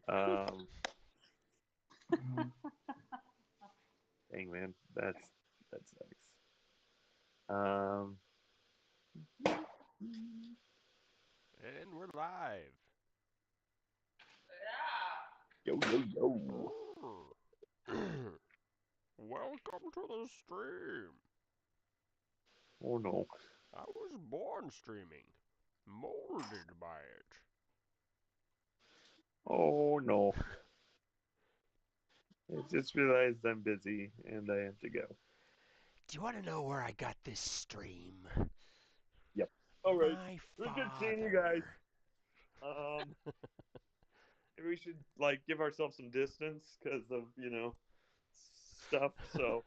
Um, dang man, that sucks. Um, And we're live. yo yo yo. Welcome to the stream. Oh no. I was born streaming, molded by it. Oh no. I just realized I'm busy and I have to go. Do you want to know where I got this stream? Yep. All right. My It was good seeing you guys. father. Um, maybe we should like give ourselves some distance because of stuff. So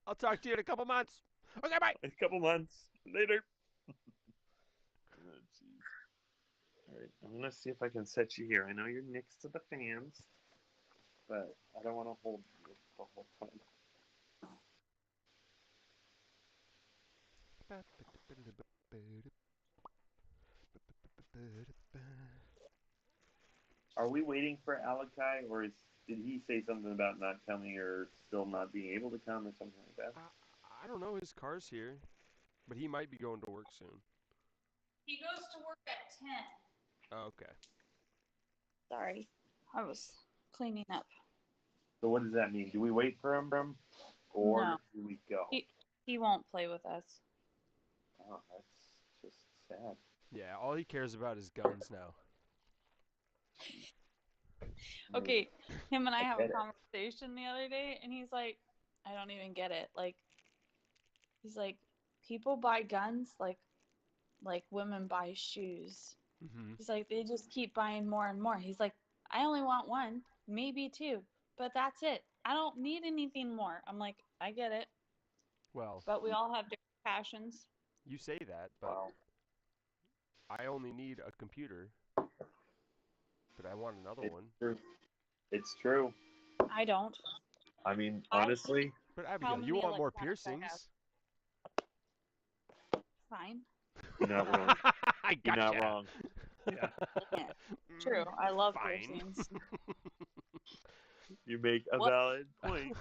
I'll talk to you in a couple months. Okay, bye. a couple months later. Oh, jeez. All right. I'm gonna see if I can set you here. I know you're next to the fans, but I don't want to hold you the whole time. Are we waiting for Alakai, or did he say something about not coming or still not being able to come or something like that? I don't know. His car's here, but he might be going to work soon. He goes to work at 10. Okay. Sorry, I was cleaning up. So what does that mean? Do we wait for him, No, or do we go? he won't play with us. Oh, that's just sad. Yeah, all he cares about is guns now. I mean, Okay, him and I I have a get it. conversation the other day, and he's like, I don't even get it. Like, he's like, people buy guns like women buy shoes. Hmm. He's like, they just keep buying more and more. He's like, I only want one, maybe two, but that's it. I don't need anything more. I'm like, I get it, Well, but we all have different passions. you say that, but Wow, I only need a computer, but I want another it's one. true. It's true. I don't. I mean, I honestly, But how Abigail, you many want more electronics I have. piercings? Fine. you're not Whatever. wrong. I You're not gotcha. wrong. Yeah, Yeah, true. I love Fine. piercings. you make a What? valid point.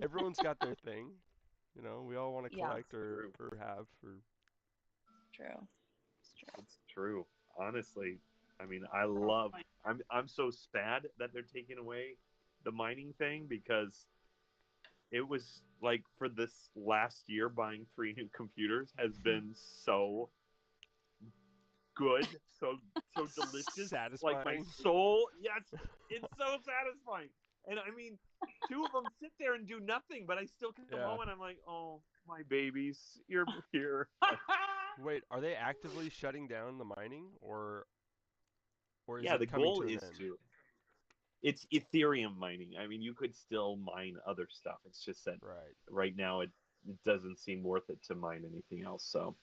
Everyone's got their thing. You know, we all want to Yeah, collect True. or have or true. It's true. It's true. Honestly, I mean, I Oh, love. boy. I'm so sad that they're taking away the mining thing because it was like for this last year buying three new computers has been so good, so delicious. Like my satisfying. soul, yes, it's so satisfying. And I mean, two of them sit there and do nothing, but I still come home Yeah. and I'm like, oh, my babies, you're here. Wait, are they actively shutting down the mining or is Yeah, it the coming goal to an is end? to. It's Ethereum mining. I mean, you could still mine other stuff. It's just that Right. right now it doesn't seem worth it to mine anything else. So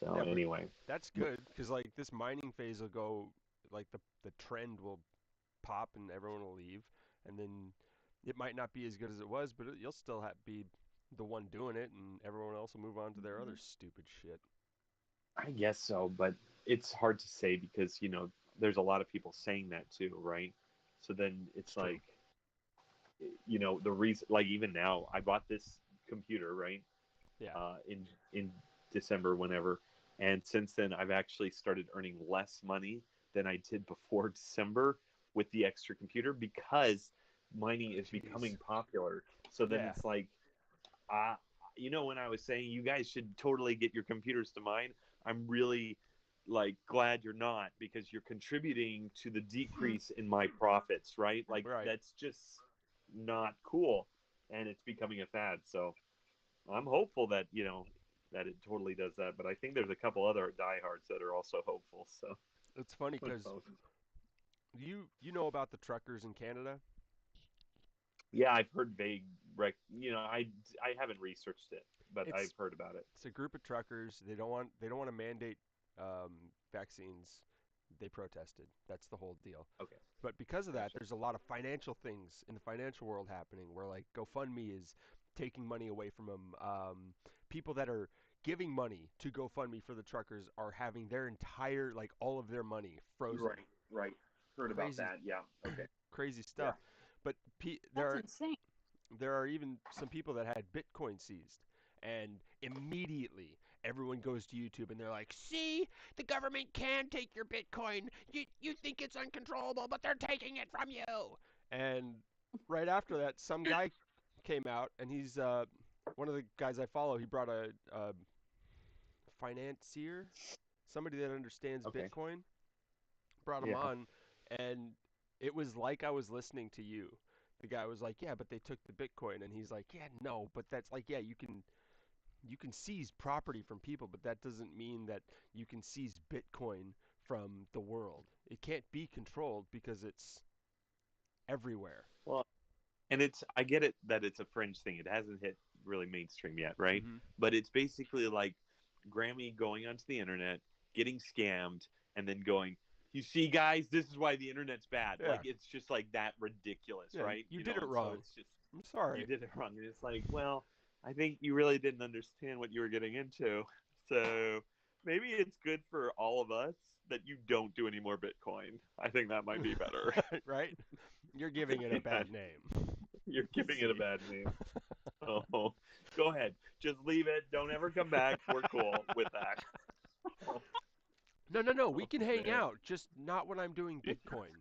Yeah, but anyway, that's good because like this mining phase will go like the trend will pop and everyone will leave, and then it might not be as good as it was, but you'll still be the one doing it, and everyone else will move on to their other stupid shit. I guess so, but it's hard to say because there's a lot of people saying that too, right? So then It's it's true. like the reason, like even now, I bought this computer right Yeah. in December, whenever, and since then I've actually started earning less money than I did before December with the extra computer because mining is becoming Jeez. popular. So then Yeah. it's like, uh, when I was saying you guys should totally get your computers to mine, I'm really like glad you're not because you're contributing to the decrease in my profits, right? Like Right. that's just not cool, and it's becoming a fad. So I'm hopeful that that it totally does that, but I think there's a couple other diehards that are also hopeful. So It's funny who because knows? you know about the truckers in Canada. Yeah, I've heard vague. I haven't researched it, but I've It's heard about it. it's a group of truckers. They don't want to mandate vaccines. They protested. That's the whole deal. Okay, But because of that, gotcha. there's a lot of financial things in the financial world happening where like GoFundMe is taking money away from them. People that are giving money to GoFundMe for the truckers are having their entire like all of their money Right. frozen. Right. Heard about Crazy, that. Yeah. Okay. crazy Yeah. stuff. But That's insane. there are even some people that had Bitcoin seized, and immediately everyone goes to YouTube and they're like, "See, the government can take your Bitcoin. You think it's uncontrollable, but they're taking it from you." And right after that, some guy came out, and he's one of the guys I follow. He brought a financier, somebody that understands Okay. Bitcoin, brought him Yeah. on, and it was like I was listening to you. The guy was like, "Yeah, but they took the Bitcoin," and he's like, "Yeah, no, but that's like, yeah, you can seize property from people, but that doesn't mean that you can seize Bitcoin from the world. It can't be controlled because it's everywhere." Well, and I get it that it's a fringe thing. It hasn't hit really mainstream yet, right? Hmm. But it's basically like Grammy going onto the internet, getting scammed, and then going, "You see, guys, this is why the internet's bad." Yeah, Like it's just like that ridiculous, yeah, right? you did it And so wrong. it's just I'm you sorry. did it wrong, and it's like, well, I think you really didn't understand what you were getting into. So maybe it's good for all of us that you don't do any more Bitcoin. I think that might be better. Right? You're giving it a Yeah, bad name. you're giving it a See? bad name. Oh, go ahead. Just leave it. Don't ever come back. We're cool with that. Oh, No, no, no. We oh, can hang man. out, just not when I'm doing Bitcoin.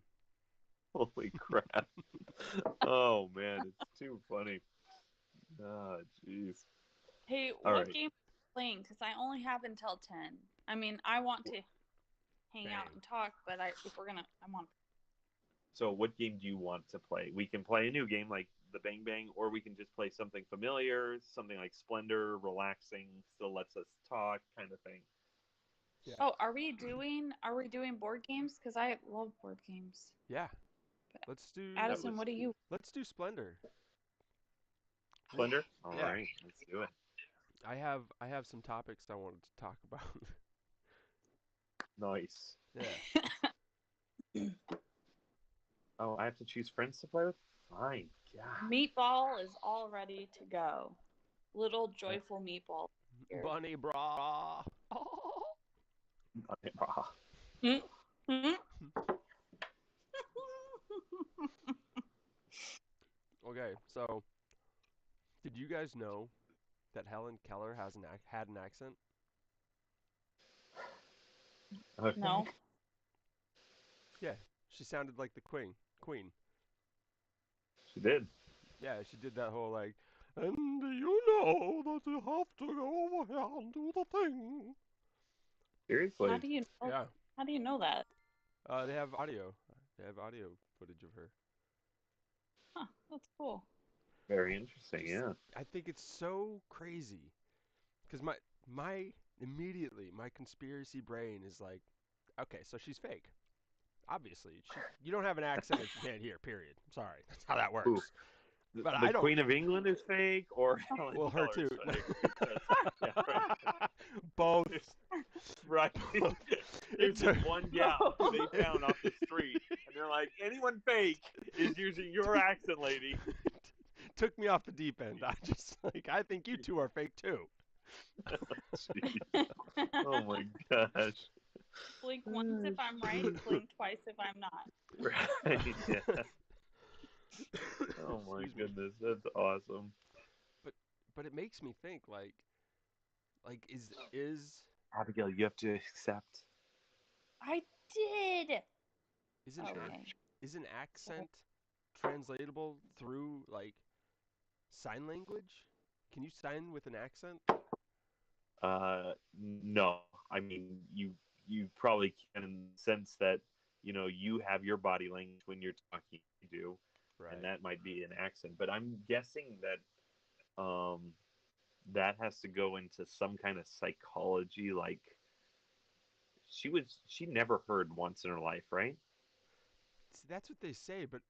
Holy crap. Oh, man. It's too funny. Oh, jeez. Hey, All what right. game are you playing? Because I only have until 10. I mean, I want to hang out Bang. and talk, but if we're gonna, I want. So, what game do you want to play? We can play a new game like the Bang Bang, or we can just play something familiar, something like Splendor, relaxing, still lets us talk, kind of thing. Yeah. Oh, are we doing board games? Because I love board games. Yeah. Let's do That Addison, was what do you? let's do Splendor. Splendor? All Yeah. right, let's do it. I have some topics I wanted to talk about. Nice. Yeah. Oh, I have to choose friends to play with? Fine. God. Meatball is all ready to go. Little joyful meatball. Here. Bunny bra. Oh. Hmm? Hmm? Okay, so did you guys know that Helen Keller had an accent? Okay. No. Yeah, she sounded like the queen. Queen. She did. Yeah, she did that whole like, and you know that you have to go over here and do the thing. How Seriously. do you know? Yeah. How do you know that? They have audio. They have audio footage of her. Huh, that's cool. Very interesting, Just, yeah. I think it's so crazy because my conspiracy brain is like, okay, so she's fake. Obviously, you don't have an accent if you can't hear. Period. Sorry, that's how that Ooh. works. But The I don't. Queen of England is fake or Helen Well, her Keller too. is fake? Because, yeah, right. Both. Right. There's It's a, this one gal who they found off the street, and they're like, anyone fake is using your accent, lady. took me off the deep end. I think you two are fake too. Jeez. Oh my gosh. Blink once if I'm right, blink twice if I'm not. Right. Yeah. Oh my Excuse me. goodness. That's awesome. But it makes me think like Abigail, you have to accept. I did. is an Sure. Okay. is an accent translatable through like sign language? Can you sign with an accent? No. I mean, you probably can in the sense that you have your body language when you're talking. You do, and Right. that might be an accent. But I'm guessing that that has to go into some kind of psychology. Like she never heard once in her life, right? That's what they say, but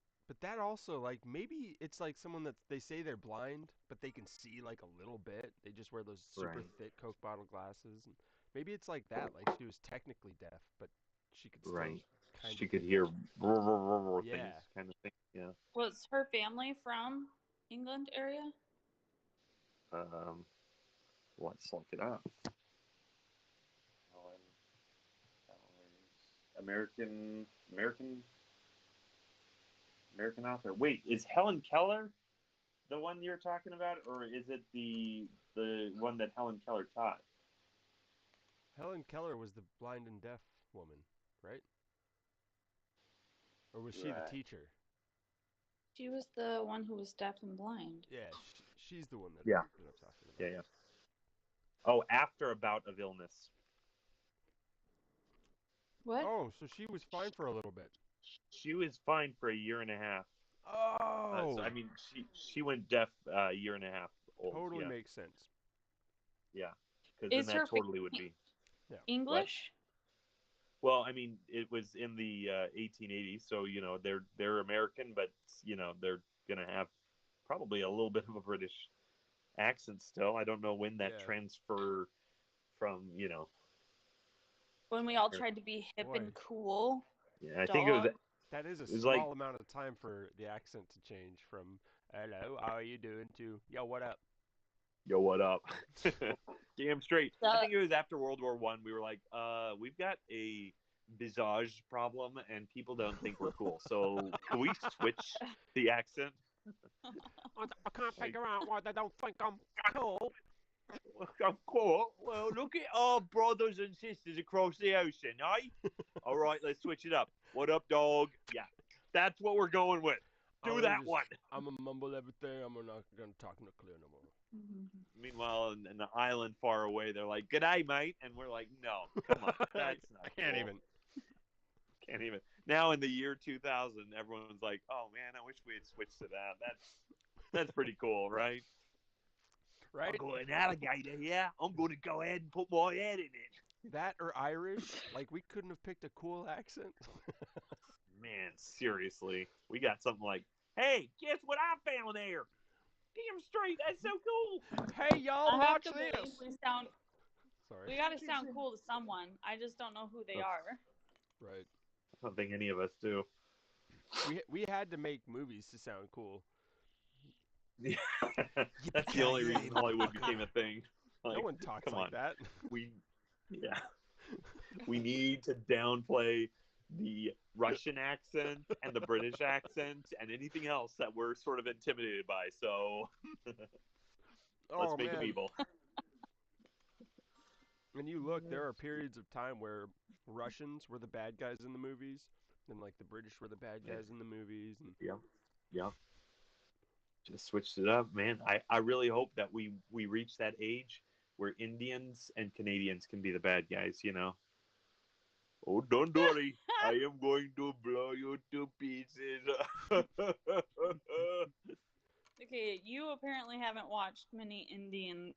that also like maybe it's like someone that they say they're blind, but they can see like a little bit. They just wear those super Right. thick Coke bottle glasses, and maybe it's like that. Like she was technically deaf, but she could still Right. kind She of could hear. hear things, Yeah. kind of thing. Yeah. Was her family from England area? Um, let's look it up. Helen Keller's American American American author. Wait, is Helen Keller the one you're talking about, or is it the one that Helen Keller taught? Helen Keller was the blind and deaf woman, right? Or was she the Right. teacher? She was the one who was deaf and blind. Yeah, she's the one that, Yeah. that I'm talking about. Yeah, yeah. Oh, after a bout of illness. What? Oh, so she was fine for a little bit. She was fine for a year and a half. Oh, So I mean, she went deaf a year and a half old. totally Yeah, makes sense. yeah. Because then Is her that totally would be. English? Well, I mean, it was in the 1880s, so you know they're American, but you know they're gonna have probably a little bit of a British accent still. I don't know when that Yeah. transfer from When we all tried to be hip Boy. and cool. Yeah, I think it was Dog. That is a It was small like- amount of time for the accent to change from "Hello, how are you doing?" to "Yo, what up?" yo, what up? Damn straight. I The- think it was after World War One. We were like, we've got a visage problem, and people don't think we're cool. So can we switch the accent? I can't figure out why they don't think I'm cool. I'm cool. Well, look at our brothers and sisters across the ocean, eh? All right, let's switch it up. What up, dog? Yeah, that's what we're going with. Do I'm that just- one. I'm gonna mumble everything. I'm not gonna talk no clear no more. Meanwhile, in the island far away, they're like, "G'day, mate," and we're like, "No, come on, that's not." I can't cool. even. Can't even. Now in the year 2000, everyone's like, "Oh man, I wish we had switched to that." That's pretty cool, right? Right? I've got an alligator here. I'm going to go ahead and put my head in it. That or Irish? Like we couldn't have picked a cool accent. Man, seriously, we got something like, "Hey, guess what I found there? Damn straight, that's so cool." Hey y'all, I have watch to this. believe we Sorry. gotta sound cool to someone. I just don't know who they Oh. are. Right. I don't think any of us do. We had to make movies to sound cool. That's the only reason Hollywood became a thing. No Like, one talks come like on. that. Yeah. We need to downplay the Russian accent and the British accent and anything else that we're sort of intimidated by. So let's Oh make them man. evil. When you look, there are periods of time where Russians were the bad guys in the movies, and like the British were the bad guys in the movies. And Yeah. Just switched it up, man. I really hope that we reach that age where Indians and Canadians can be the bad guys, you know. Oh, don't worry. I am going to blow you to pieces. Okay, you apparently haven't watched many Indian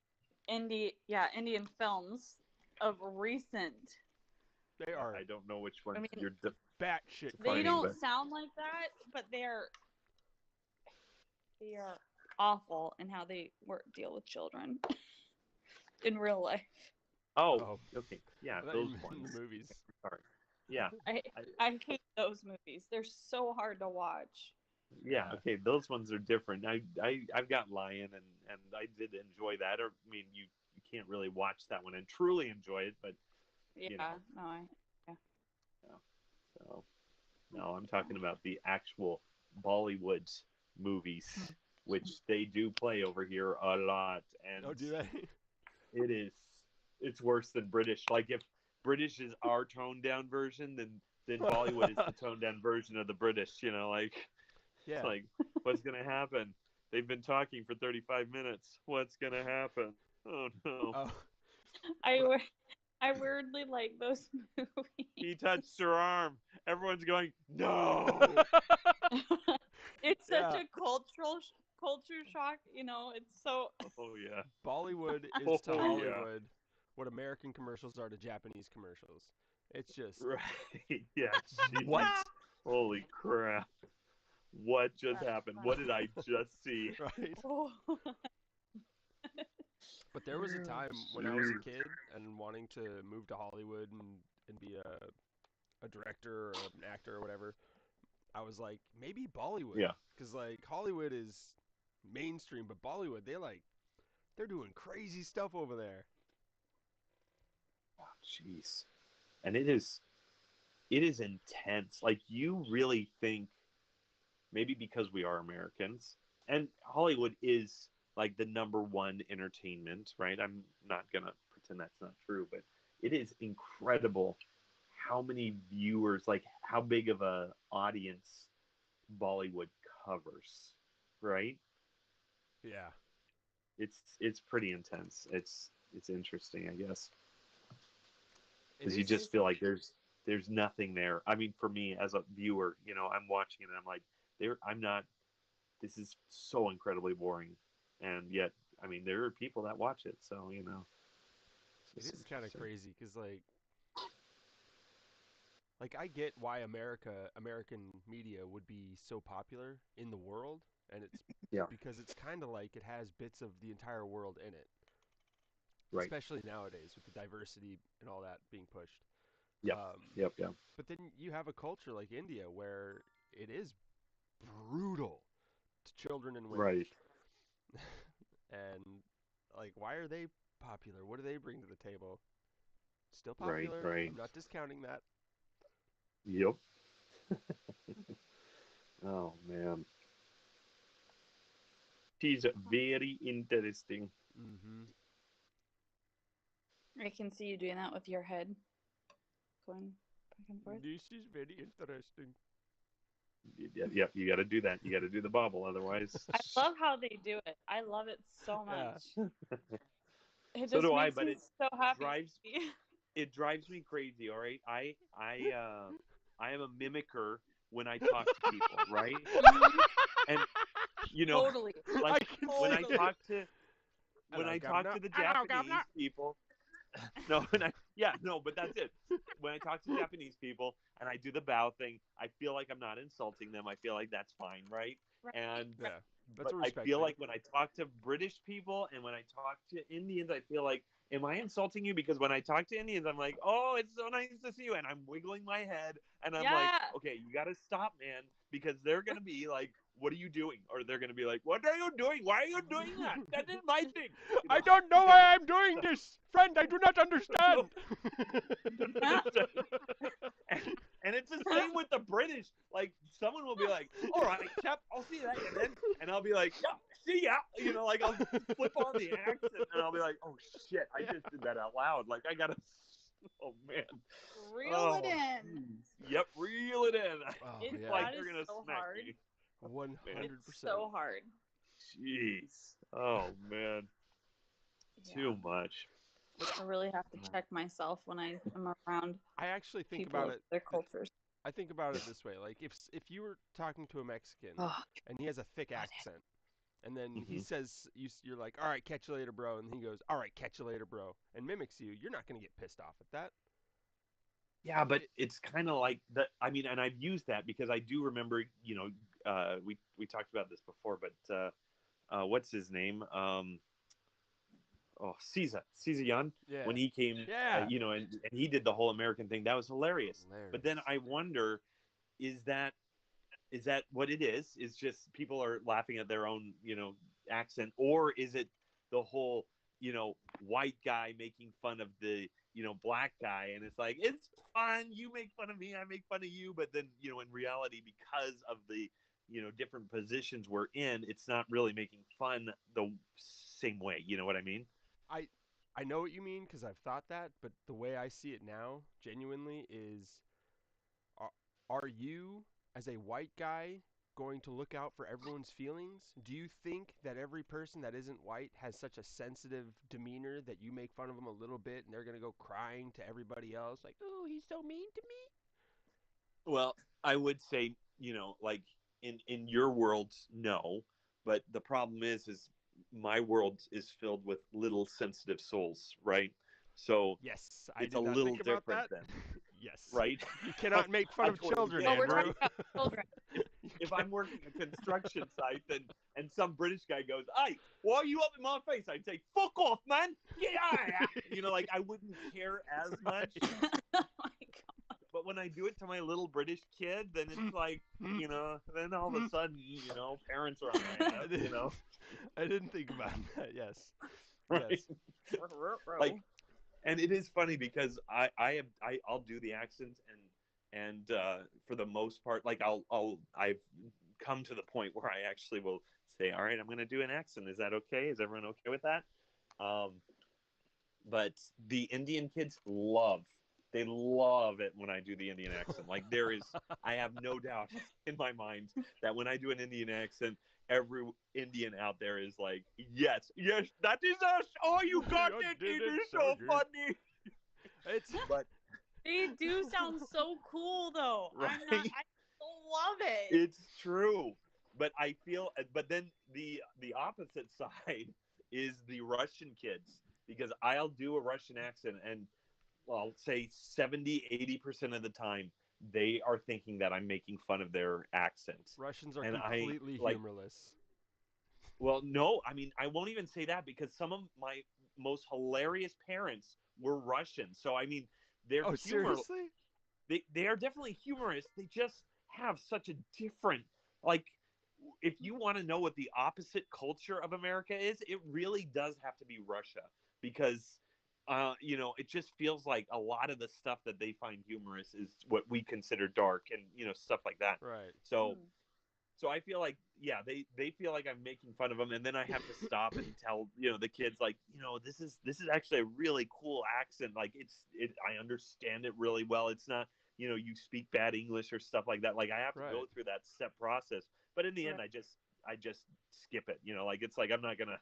films of recent. they are I don't know which one I mean, you're batshit They Funny, don't but- sound like that, but they are awful in how they deal with children in real life. Oh, okay. Yeah, Well, those in ones. the movies. Sorry. Yeah. I hate those movies. They're so hard to watch. Yeah, okay, those ones are different. I've got Lion and I did enjoy that. Or I mean, you can't really watch that one and truly enjoy it, but Yeah, You know. no, so no, I'm talking about the actual Bollywood movies, which they do play over here a lot, and Oh, do they? it's worse than British. Like if British is our toned down version, then Bollywood is the toned down version of the British. You know, like Yeah. it's like what's gonna happen? They've been talking for 35 minutes. What's gonna happen? Oh no! Oh, I weirdly like those movies. He touched her arm. Everyone's going no. It's such Yeah. a culture shock. You know, it's so. Oh yeah. Bollywood is Oh, to yeah. Hollywood what American commercials are to Japanese commercials. It's just Right. Yeah. jeez. what? Holy crap. What just happened? What did I just see? Right? Oh. But there was a time when I was a kid and wanting to move to Hollywood and be a director or an actor or whatever. I was like, maybe Bollywood. Yeah. Because like Hollywood is mainstream, but Bollywood, they're doing crazy stuff over there. Oh, jeez. And it is intense. Like, you really think, maybe because we are Americans, and Hollywood is like the number one entertainment, right? I'm not gonna pretend that's not true, but it is incredible how many viewers, like how big of a audience Bollywood covers, right? Yeah. It's pretty intense. It's interesting, I guess, It because you is. just feel like there's nothing there. I mean, for me as a viewer, I'm watching it and I'm like, I'm not. This is so incredibly boring, and yet, I mean, there are people that watch it, so It it's is kind of interesting. crazy because like I get why American media would be so popular in the world, and it's Yeah, because it's kind of like it has bits of the entire world in it, right. especially nowadays with the diversity and all that being pushed. Yep, yep, yep. But then you have a culture like India where it is brutal to children and women. Right, And like, why are they popular? What do they bring to the table? Still right, popular. right. I'm not discounting that. Yep. Oh man, she's very interesting. Mm-hmm. I can see you doing that with your head going back and forth. This is very interesting. Yep, you got to do that. You got to do the bobble, otherwise. I love how they do it. I love it so Yeah. much. It So just do I, makes but me it so happy. drives it drives me crazy. All right, I am a mimicker when I talk to people, right? Mhm. And you know, Totally. like can when see I it. talk to when Hello, I talk governor. to the Hello, Japanese governor. people, no, yeah, no, but that's it. When I talk to Japanese people and I do the bow thing, I feel like I'm not insulting them. I feel like that's fine, right? Right. And Yeah, that's but a I respect feel thing. like when I talk to British people and when I talk to Indians, I feel like, am I insulting you? Because when I talk to Indians, I'm like, oh, it's so nice to see you, and I'm wiggling my head, and I'm like, Yeah. okay, you got to stop, man, because they're gonna be like, what are you doing? Or they're gonna be like, what are you doing? Why are you doing that? That is my thing. I don't know why I'm doing this, friend. I do not understand. And it's the same with the British. Like, someone will be like, all right, chap, I'll see you later then. And I'll be like, yeah, see ya. Like, I'll flip on the accent and I'll be like, oh, shit, I just did that out loud. Like, I got to, oh, man. Reel it in. Geez. Yep, reel it in. Oh, It's yeah. Like that they're is going to so smack hard. me. 100%. It's so hard. Jeez. Oh, man. Yeah. Too much. I really have to check myself when I am around I actually think people about of it. their cultures. I think about it this way: like if you were talking to a Mexican Oh, and he has a thick God. accent, and then he Mhm. says you're like, "All right, catch you later, bro," and he goes, "All right, catch you later, bro," and mimics you, you're not gonna get pissed off at that. Yeah, but it's kind of like that. I mean, and I've used that because I do remember, we talked about this before, but what's his name? Caesar Yan, Yeah. when he came, Yeah. and he did the whole American thing. That was hilarious. But then Hilarious. I wonder, is that what it is? Is just people are laughing at their own, accent, or is it the whole, white guy making fun of the, black guy, and it's like it's fun. You make fun of me, I make fun of you, but then, in reality, because of the, different positions we're in, it's not really making fun the same way. You know what I mean? I I know what you mean because I've thought that, but the way I see it now, genuinely, is are, are you as a white guy going to look out for everyone's feelings? Do you think that every person that isn't white has such a sensitive demeanor that you make fun of them a little bit and they're going to go crying to everybody else like, "Oh, he's so mean to me?" Well, I would say, like in your world, no, but the problem is my world is filled with little sensitive souls, right? So Yes, I it's a did not little think about different that. then, Yes. right? You cannot make fun I of totally children, get Oh, it, we're right? talking about children. If I'm working a construction site and some British guy goes, "Hey, why are you up in my face?" I'd say, "Fuck off, man! Get out of here!" Like, I wouldn't care as much. Oh my God. But when I do it to my little British kid, then it's like, then all of a sudden, parents are on my I ass, didn't, I didn't think about that. Yes. right? Yes. Like, and it is funny because I'll do the accents and for the most part, like I've come to the point where I actually will say, all right, I'm going to do an accent. Is that okay? Is everyone okay with that? Um, but the Indian kids they love it when I do the Indian accent. Like I have no doubt in my mind that when I do an Indian accent, every Indian out there is like, yes, yes, that is us. Oh, you got You it. did It it is so so good. funny. It's But They do sound so cool, though. right, I love it. it's true. But I feel, but then the opposite side is the Russian kids, because I'll do a Russian accent and well, I'll say 70-80% of the time they are thinking that I'm making fun of their accent. Russians are And I completely like, humorless. well, no, I mean, I won't even say that because some of my most hilarious parents were Russian. So, I mean, their Oh, humor, seriously? they are definitely humorous. They just have such a different, like, if you want to know what the opposite culture of America is, it really does have to be Russia, because it just feels like a lot of the stuff that they find humorous is what we consider dark, and stuff like that. Right. So so I feel like, yeah, they feel like I'm making fun of them, and then I have to stop and tell the kids, like, this is actually a really cool accent. Like, I understand it really well. It's not you speak bad English or stuff like that. Like, I have to go Right. through that step process, but in the end, Right. I just skip it. Like, it's like I'm not gonna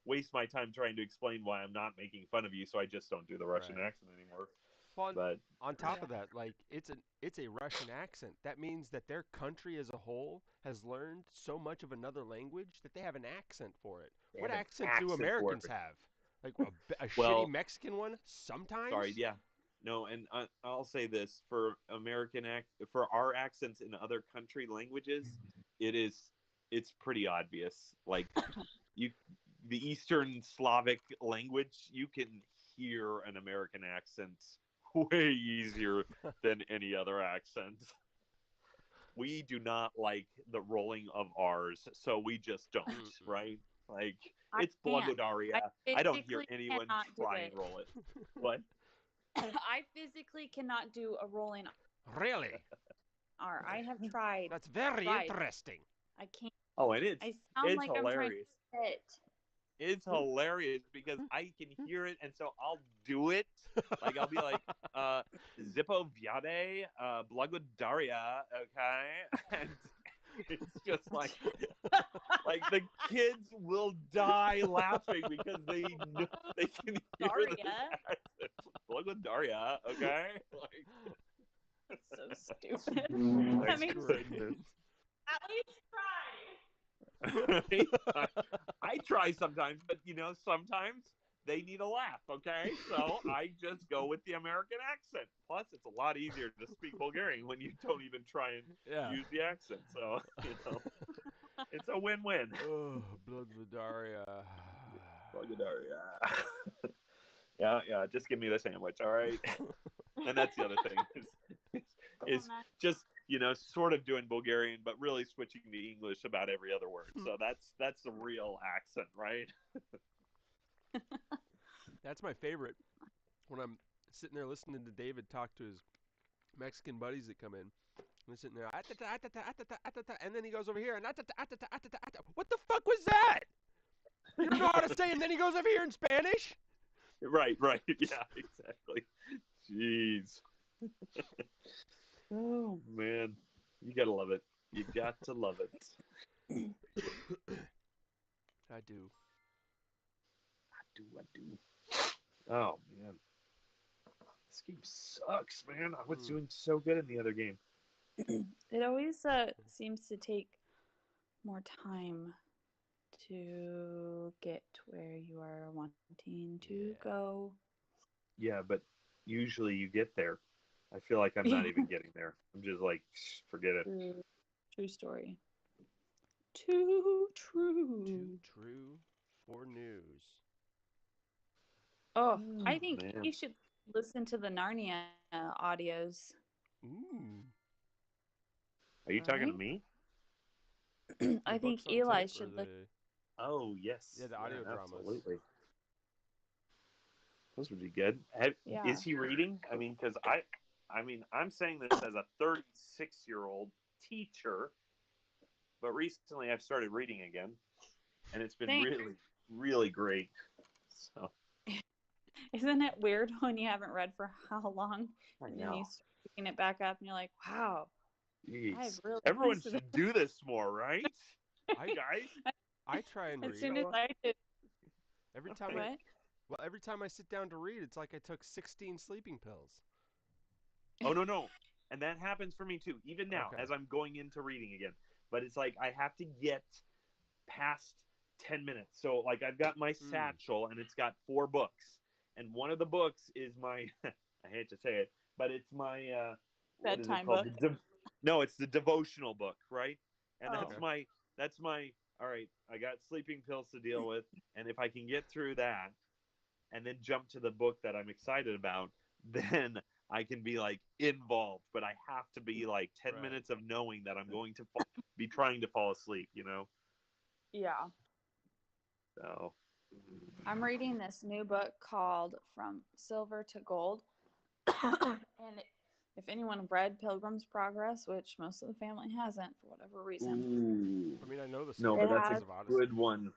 waste my time trying to explain why I'm not making fun of you, so I just don't do the Russian Right. accent anymore. Well, But on top Yeah. of that, like it's a Russian accent. That means that their country as a whole has learned so much of another language that they have an accent for it. they What have an accent do accent for Americans it. have? Like a shitty Well, Mexican one sometimes? sorry, yeah. No, and I'll say this for for our accents in other country languages, it's pretty obvious. Like, you the Eastern Slavic language, you can hear an American accent way easier than any other accent. We do not like the rolling of R's, so we just don't, Mm-mm. right? Like, I it's can't. Blagodaria. I I don't hear physically anyone cannot do try and it. roll it. What? I physically cannot do a rolling Really? R. I have tried. That's very Tried. interesting. I can't. Oh, and I sound it's like I'm trying to hilarious. sit. It's hilarious because I can hear it, and so I'll do it. Like, I'll be like, Zippo Viade, Blagodaria, okay? And it's just like the kids will die laughing because they can hear Daria. this accent. Blagodaria, okay? Like, That's so stupid. my I mean, goodness. at least try. I try sometimes, but sometimes they need a laugh, okay? So I just go with the American accent. Plus, it's a lot easier to speak Bulgarian when you don't even try and Yeah. use the accent. So, it's a win-win. Oh, Bloodvidaria. Bulgaria. Yeah, just give me the sandwich, all right? And that's the other thing is Come on, just sort of doing Bulgarian, but really switching to English about every other word. So that's the real accent, right? That's my favorite. When I'm sitting there listening to David talk to his Mexican buddies that come in. I'm sitting there, "Atata, atata, atata, atata," and then he goes over here and atata, atata, atata, atata. What the fuck was that? You don't know how to say, and then he goes over here in Spanish. Right. Yeah, exactly. Jeez. Oh man, you gotta love it. You got to love it. I do. I do. Oh man, this game sucks, man. I was doing so good in the other game. It always seems to take more time to get to where you are wanting to Yeah. go. Yeah, but usually you get there. I feel like I'm not even getting there. I'm just like, forget it. True story. Too true. Too true for news. Oh, I think Man. you should listen to the Narnia audios. Ooh. Are you talking to Right? me? I The think books on Eli tape or should look. Oh yes. Yeah, the audio dramas. Absolutely. Those would be good. Yeah. Is he reading? I mean, because I mean, I'm saying this as a 36-year-old teacher, but recently I've started reading again, and it's been Thanks. really, really great. So Isn't it weird when you haven't read for how long, I and then know. you start picking it back up, and you're like, wow, Jeez. I've really Everyone missed it. should do this more, right? I Guys. I try and As read. soon as I did Every time what? every time I sit down to read, it's like I took 16 sleeping pills. Oh no. And that happens for me too, even now Okay. as I'm going into reading again. But it's like I have to get past 10 minutes. So like I've got my satchel and it's got 4 books. And one of the books is my I hate to say it, but it's my what is it Bedtime called? book. No, it's the devotional book, right? And Oh. that's my all right, I got sleeping pills to deal with, and if I can get through that and then jump to the book that I'm excited about, then I can be like involved. But I have to be like 10 Right. minutes of knowing that I'm going to be trying to fall asleep, you know? Yeah. So I'm reading this new book called From Silver to Gold. And if anyone read Pilgrim's Progress, which most of the family hasn't for whatever reason, ooh. I mean, I know the No, story but that's because a of Odyssey. good one.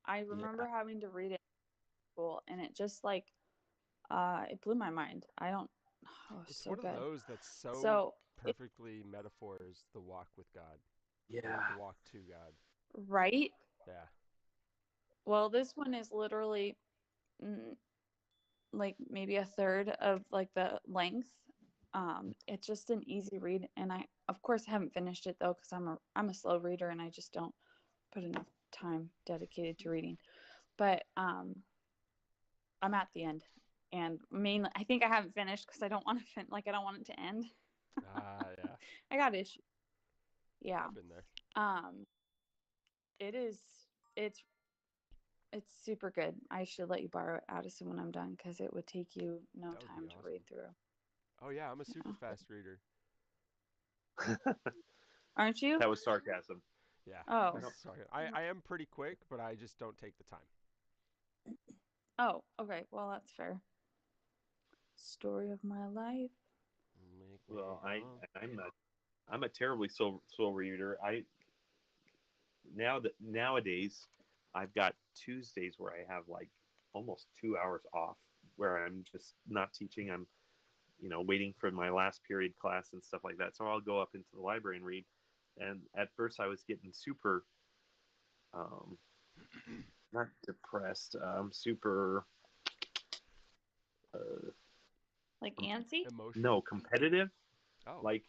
I remember having to read it in school, and it just like it blew my mind. It's so one good. of those that So perfectly metaphors the walk with God, Yeah. the walk to God. right? Yeah. Well, this one is literally like maybe a third of like the length. It's just an easy read, and I of course haven't finished it though because I'm a slow reader and I just don't put enough time dedicated to reading. But I'm at the end, and mainly I think I haven't finished because I don't want to I don't want it to end. Yeah. I got issues. Yeah. I've been there. It is. It's it's super good. I should let you borrow it, Addison, when I'm done because it would take you no That would be time to read awesome. through. Oh yeah, I'm a super fast reader. Aren't you? That was sarcasm. Yeah. Oh. Sorry. I am pretty quick, but I just don't take the time. Oh, okay. Well, that's fair. Story of my life. Well, I'm a terribly slow reader. Nowadays I've got Tuesdays where I have like almost 2 hours off where I'm just not teaching. I'm waiting for my last period class and stuff like that. So I'll go up into the library and read. And at first I was getting super not depressed, super Like antsy? Emotional. no, competitive. Oh. Like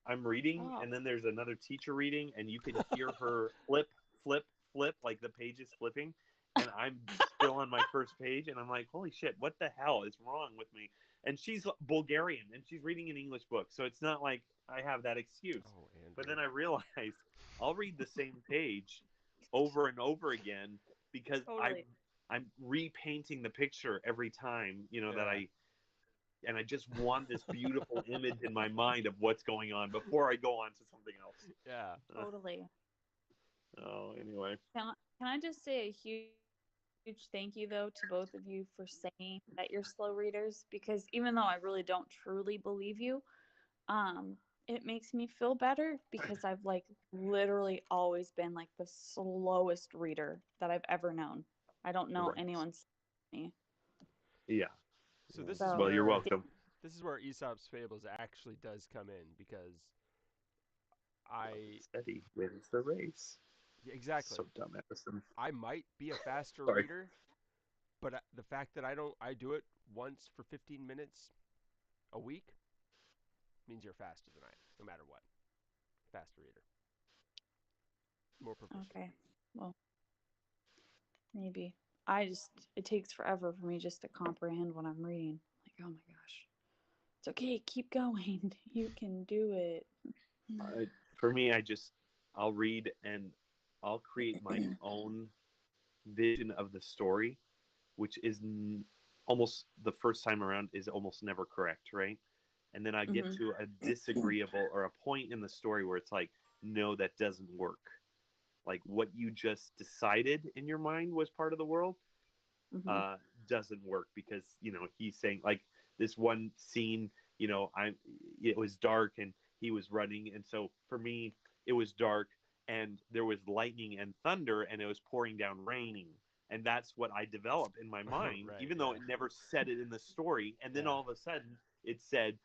I'm reading Oh. and then there's another teacher reading and you can hear her flip, like the pages flipping. And I'm still on my first page and I'm like, holy shit, what the hell is wrong with me? And she's Bulgarian and she's reading an English book. So it's not like I have that excuse. Oh, Andrew. But then I realized I'll read the same page over and over again because Totally. I'm repainting the picture every time, that Yeah. I just want this beautiful image in my mind of what's going on before I go on to something else. Yeah. Totally. Oh, anyway. Can I just say a huge thank you though to both of you for saying that you're slow readers, because even though I really don't truly believe you, it makes me feel better because I've like literally always been like the slowest reader that I've ever known. I don't know Right. anyone me. Yeah. So this is So- Well, you're where welcome. this is where Aesop's Fables actually does come in because Steady wins the race. exactly. So dumb, Addison. I might be a faster Sorry. reader, but the fact that I do it once for 15 minutes a week means you're faster than I am, no matter what. Faster reader. More proficient. Okay. Well, maybe. It takes forever for me just to comprehend what I'm reading. Like, oh my gosh. It's okay, keep going. You can do it. For me, I'll read and I'll create my own vision of the story, which is almost the first time around is almost never correct, right? And then I get Mhm. to a disagreeable or a point in the story where it's like, no, that doesn't work. Like what you just decided in your mind was part of the world Mhm. doesn't work because he's saying like this one scene it was dark and he was running, and so for me it was dark and there was lightning and thunder and it was pouring down raining, and that's what I developed in my mind, Right, even though yeah. it never said it in the story. And then Yeah. all of a sudden it said,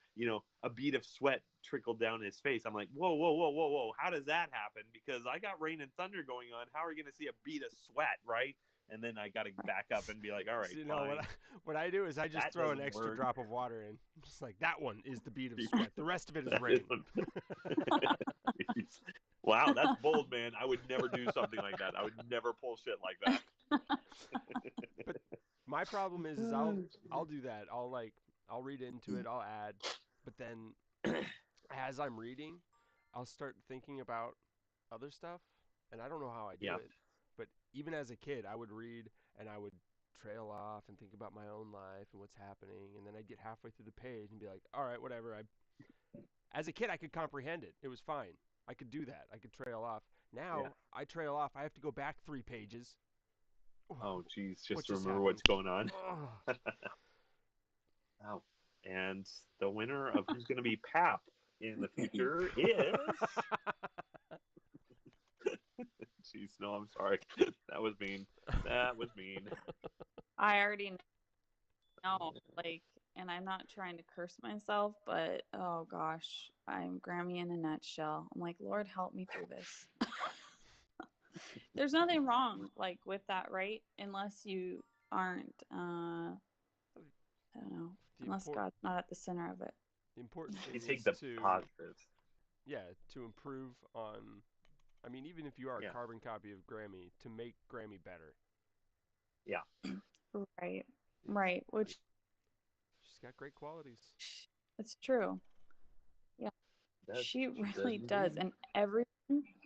a bead of sweat trickled down his face. I'm like, whoa, whoa, whoa, whoa, whoa, how does that happen? Because I got rain and thunder going on. How are you going to see a bead of sweat, right? And then I got to back up and be like, all right, So, fine. what I do is I just That throw an doesn't extra work. drop of water in. Just like that one is the bead of sweat. The rest of it is That rain. isn't- Wow, that's bold, man. I would never do something like that. I would never pull shit like that. But my problem is I'll do that. I'll read into it, I'll add, but then as I'm reading, I'll start thinking about other stuff, and I don't know how I do Yeah. it. But even as a kid, I would read and I would trail off and think about my own life and what's happening, and then I'd get halfway through the page and be like, "All right, whatever." As a kid, I could comprehend it. It was fine. I could do that. I could trail off. Now, Yeah. I trail off. I have to go back 3 pages. Oh, geez, What just just remember what's going on. Ugh. Oh, and the winner of who's going to be Pap in the future is. Jeez, no, I'm sorry. That was mean. That was mean. I already know, and I'm not trying to curse myself, but oh gosh, I'm Grammy in a nutshell. I'm like, Lord, help me through this. There's nothing wrong, with that, right? Unless you aren't, I don't know, The unless import- God's not at the center of it. The important You thing take is the to positives. to improve on. I mean, even if you are a Yeah. carbon copy of Grammy, to make Grammy better. Yeah. Right, right, which She's got great qualities. it's true. She really does. indeed. And everyone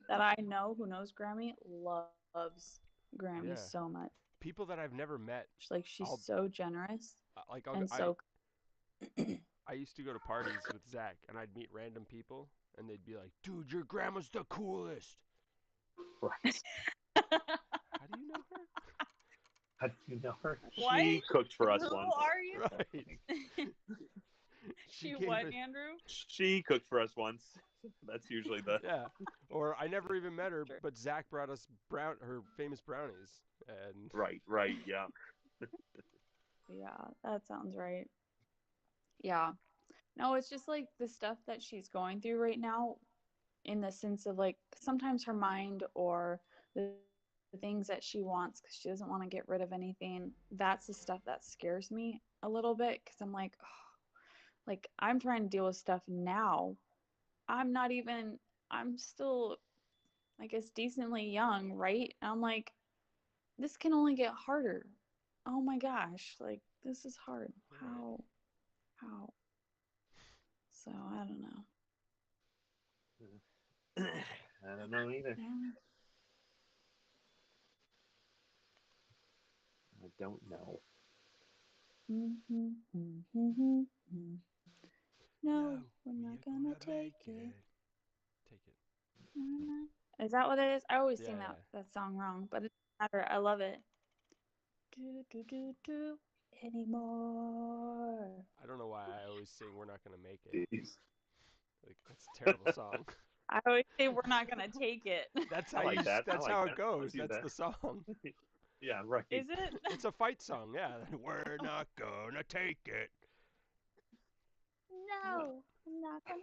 that I know who knows Grammy loves Grammy Yeah. so much. People that I've never met, She's I'll- so generous like and so. I used to go to parties with Zach, and I'd meet random people, and they'd be like, "Dude, your grandma's the coolest." Right. How do you know her? How do you know her? What? She cooked for us Who once. are you? Right. She gave what, us- Andrew? She cooked for us once. That's usually the. Yeah. Or I never even met her, Sure. but Zach brought us her famous brownies, and Right, yeah. Yeah, that sounds right. Yeah. No, it's just the stuff that she's going through right now, in the sense of sometimes her mind or the things that she wants because she doesn't want to get rid of anything. That's the stuff that scares me a little bit because I'm like, oh, I'm trying to deal with stuff now. I'm still, I guess, decently young, right? And I'm like, this can only get harder. Oh my gosh, this is hard. How? So I don't know. I don't know either. Yeah. I don't know. No, we're not gonna take it. Take it. Is that what it is? I always sing Yeah, that song wrong, but it doesn't matter. I love it. Do anymore. I don't know why I always sing "We're Not Gonna Make It." Jeez. Like that's a terrible song. I always say we're not gonna take it. That's I how like you. that. I That's like how that. it goes. Let's do That's that. the song. Yeah, right. Is it? It's a fight song. Yeah. We're not gonna take it. No, I'm not gonna.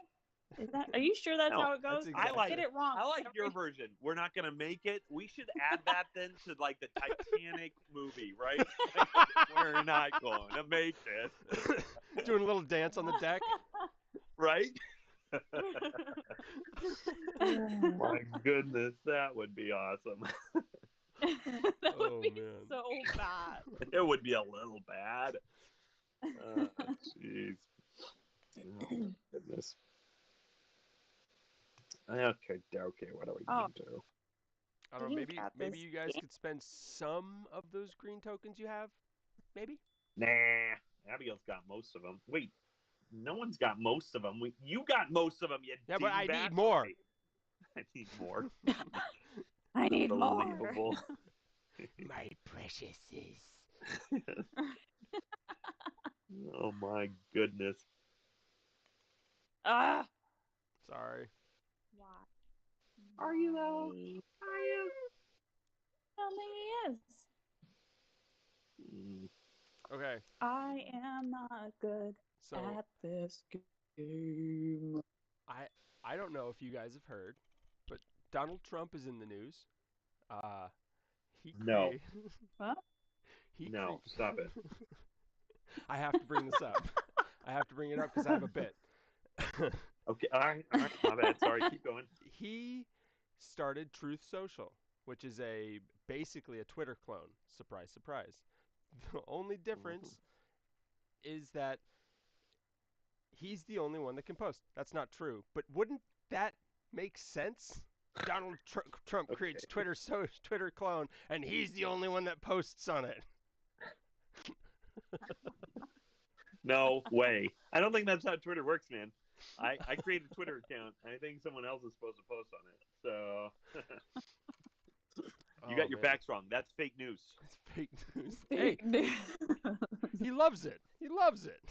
Is that? Are you sure that's No, how it goes? that's I like Get it wrong. I like your version. We're not gonna make it. We should add that then to the Titanic movie, right? We're not gonna make this, Doing a little dance on the deck. right? My goodness, that would be awesome. That would Oh, be man. so bad. It would be a little bad. Jeez. Oh, my goodness. Okay. What are we Oh. gonna do? I don't know. Think at Maybe this you guys game. could spend some of those green tokens you have. Maybe. Nah, Abigail's got most of them. Wait, no one's got most of them. You got most of them, you Yeah, but I dingbat. need more. Okay. I need more. I need more. Unbelievable. My preciouses. Oh my goodness. Ah, Sorry. why? Are you though? Why? Are you? I don't think he is. Mm, Okay. I am not good So at this game. I I don't know if you guys have heard, but Donald Trump is in the news. Uh, he No. create Huh? he No, stop it. I have to bring this up. I have to bring it up because I have a bit. Okay, all right, my bad. Sorry, keep going. He started Truth Social, which is basically a Twitter clone. Surprise, surprise. The only difference Mhm. is that he's the only one that can post. That's not true, but wouldn't that make sense? Trump creates Okay. Twitter clone, and he's the only one that posts on it. No way. I don't think that's how Twitter works, man. I created a Twitter account. I think someone else is supposed to post on it. So you Oh got your man, facts wrong. That's fake news. it's fake news. Hey, Fake news. he loves it. He loves it.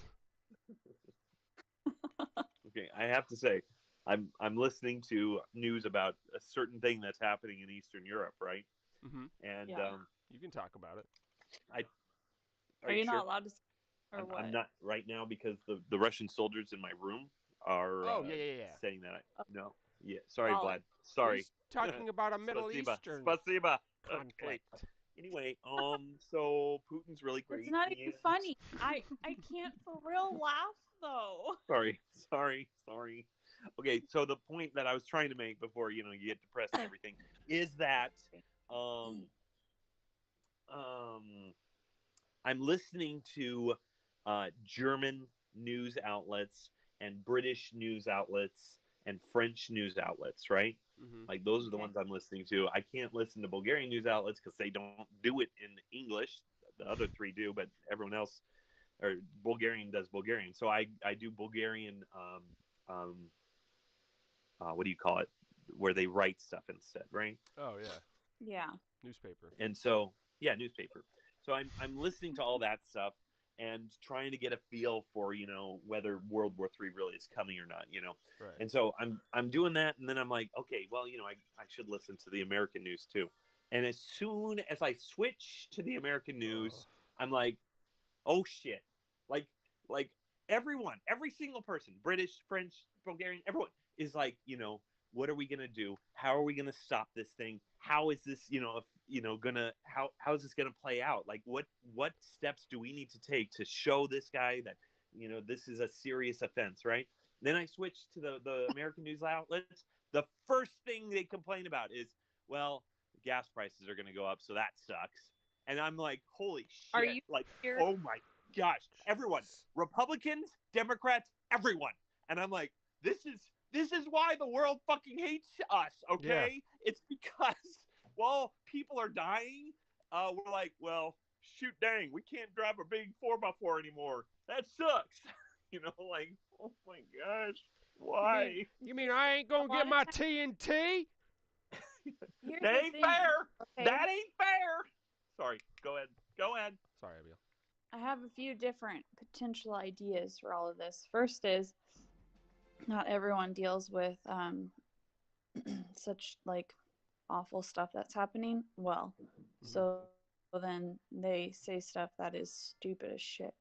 Okay, I have to say, I'm listening to news about a certain thing that's happening in Eastern Europe, right? Hmm. And Yeah. You can talk about it. I Are are you you sure? not allowed to? Or I'm what? not right now because the Russian soldiers in my room are Oh yeah. saying that. No, yeah. Oh, Sorry, solid. Vlad. Sorry. He's talking about a Middle Spasiba. Eastern Spasiba. Okay. conflict. Anyway, so Putin's really It's great. not even And funny. I can't for real laugh though. sorry. Okay, so the point that I was trying to make before you get depressed and everything is that um um I'm listening to German news outlets and British news outlets and French news outlets, right? Hmm. Like those are the Okay. ones I'm listening to. I can't listen to Bulgarian news outlets because they don't do it in English. The other three do, but everyone else or Bulgarian does Bulgarian. So I do Bulgarian. Um, what do you call it? Where they write stuff instead, right? Oh yeah, Yeah. newspaper. And so yeah, newspaper. So I'm listening to all that stuff and trying to get a feel for whether World War III really is coming or not. Right. And so I'm doing that, and then I'm like, okay, well, I should listen to the American news too. And as soon as I switch to the American Oh. news, I'm like, oh shit, like like everyone, every single person, British, French, Bulgarian, everyone is like, what are we gonna do? How are we gonna stop this thing? How is this, gonna how is this gonna play out? Like, what steps do we need to take to show this guy that this is a serious offense, right? Then I switch to the American news outlets. The first thing they complain about is, well, gas prices are gonna go up, so that sucks. And I'm like, holy Are shit! you Like, here? oh my gosh, everyone, Republicans, Democrats, everyone. And I'm like, this is why the world fucking hates us, Yeah. okay? It's because while people are dying, we're like, well, shoot, dang, we can't drive a big 4x4 anymore. That sucks. Like, oh my gosh, You mean why? you mean I ain't gonna A lot get of my times. TNT? Here's That the ain't thing. fair. Okay. That ain't fair. Sorry, go ahead. Go ahead. Sorry, Abiel. I have a few different potential ideas for all of this. First is not everyone deals with such like awful stuff that's happening well. Hmm. So then they say stuff that is stupid as shit.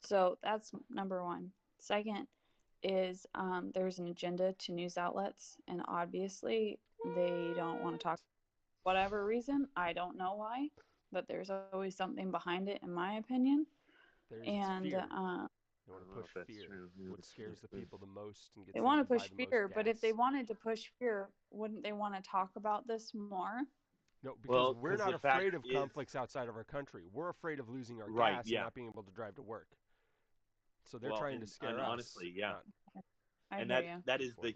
So that's number one. Second is there's an agenda to news outlets, and obviously they don't want to talk whatever reason. I don't know why, but there's always something behind it, in my opinion. It's And fear. They I want don't to know push if that's fear. true. What scares the people the most and they gets them want to to push buy the most fear, but if they gas. wanted to push fear, wouldn't they want to talk about this more? No, because Well, we're because not the fact afraid of is, conflicts outside of our country. We're afraid of losing our right, gas and yeah. not being able to drive to work. So they're Well, trying to and scare us, honestly, yeah. not I And hear that you. that is inform us.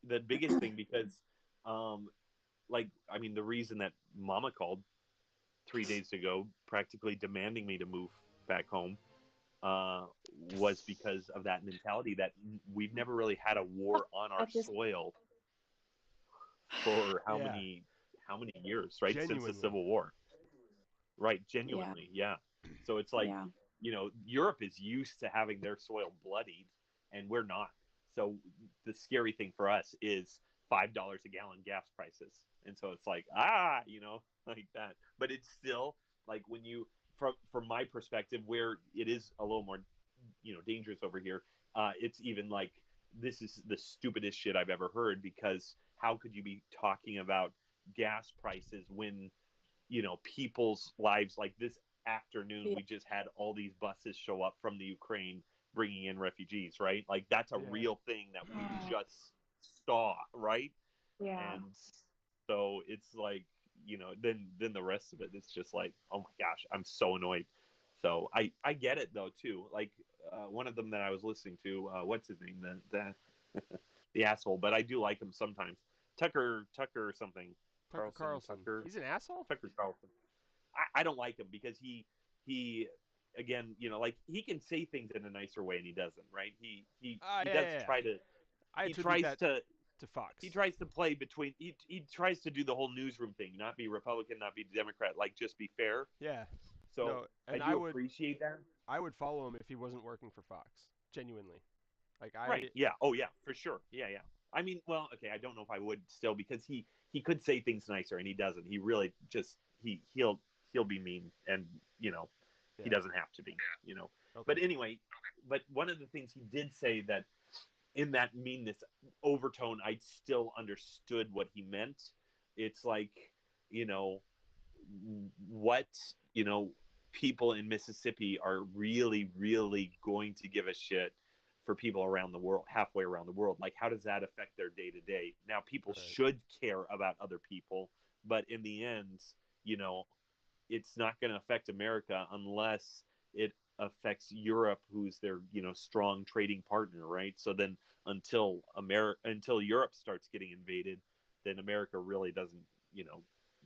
the biggest thing because, um, like, I mean, the reason that Mama called 3 days ago, practically demanding me to move back home, uh, was because of that mentality that we've never really had a war on our At this, soil for how Yeah, many years, right? Since the genuinely. Civil War, right? yeah, Genuinely, yeah. So it's like, yeah, Europe is used to having their soil bloodied, and we're not. So the scary thing for us is $5 a gallon gas prices, and so it's like like that. But it's still like when you from my perspective, where it is a little more dangerous over here. It's even like this is the stupidest shit I've ever heard, because how could you be talking about gas prices when people's lives, like this afternoon Yeah. we just had all these buses show up from the Ukraine bringing in refugees, right? Like that's a Yeah. real thing that we just saw, right? Yeah. And so it's like, then the rest of it, it's just like, oh my gosh, I'm so annoyed. So I get it though too. Like one of them that I was listening to, what's his name, the asshole, but I do like him sometimes. Tucker or something. Tucker Carlson. He's an asshole. Tucker Carlson. I don't like him because he again, like he can say things in a nicer way and he doesn't, right? He does try to. I He attribute tries that to Fox. he tries to play between. He tries to do the whole newsroom thing, not be Republican, not be Democrat, like just be fair. Yeah. So No, and I do appreciate that. I would follow him if he wasn't working for Fox. Genuinely. Like Right. Yeah. Oh yeah, for sure. Yeah. Yeah. I mean, well, okay. I don't know if I would still, because he could say things nicer and he doesn't. He really just he'll be mean, and he doesn't have to be. Okay. But anyway, but one of the things he did say, that in that meanness overtone, I still understood what he meant. It's like, what, people in Mississippi are really, really going to give a shit for people around the world, halfway around the world. Like, how does that affect their day to day? Now, people should care about other people, but in the end, it's not going to affect America unless it affects Europe, who's their strong trading partner, right? So then until Europe starts getting invaded, then America really doesn't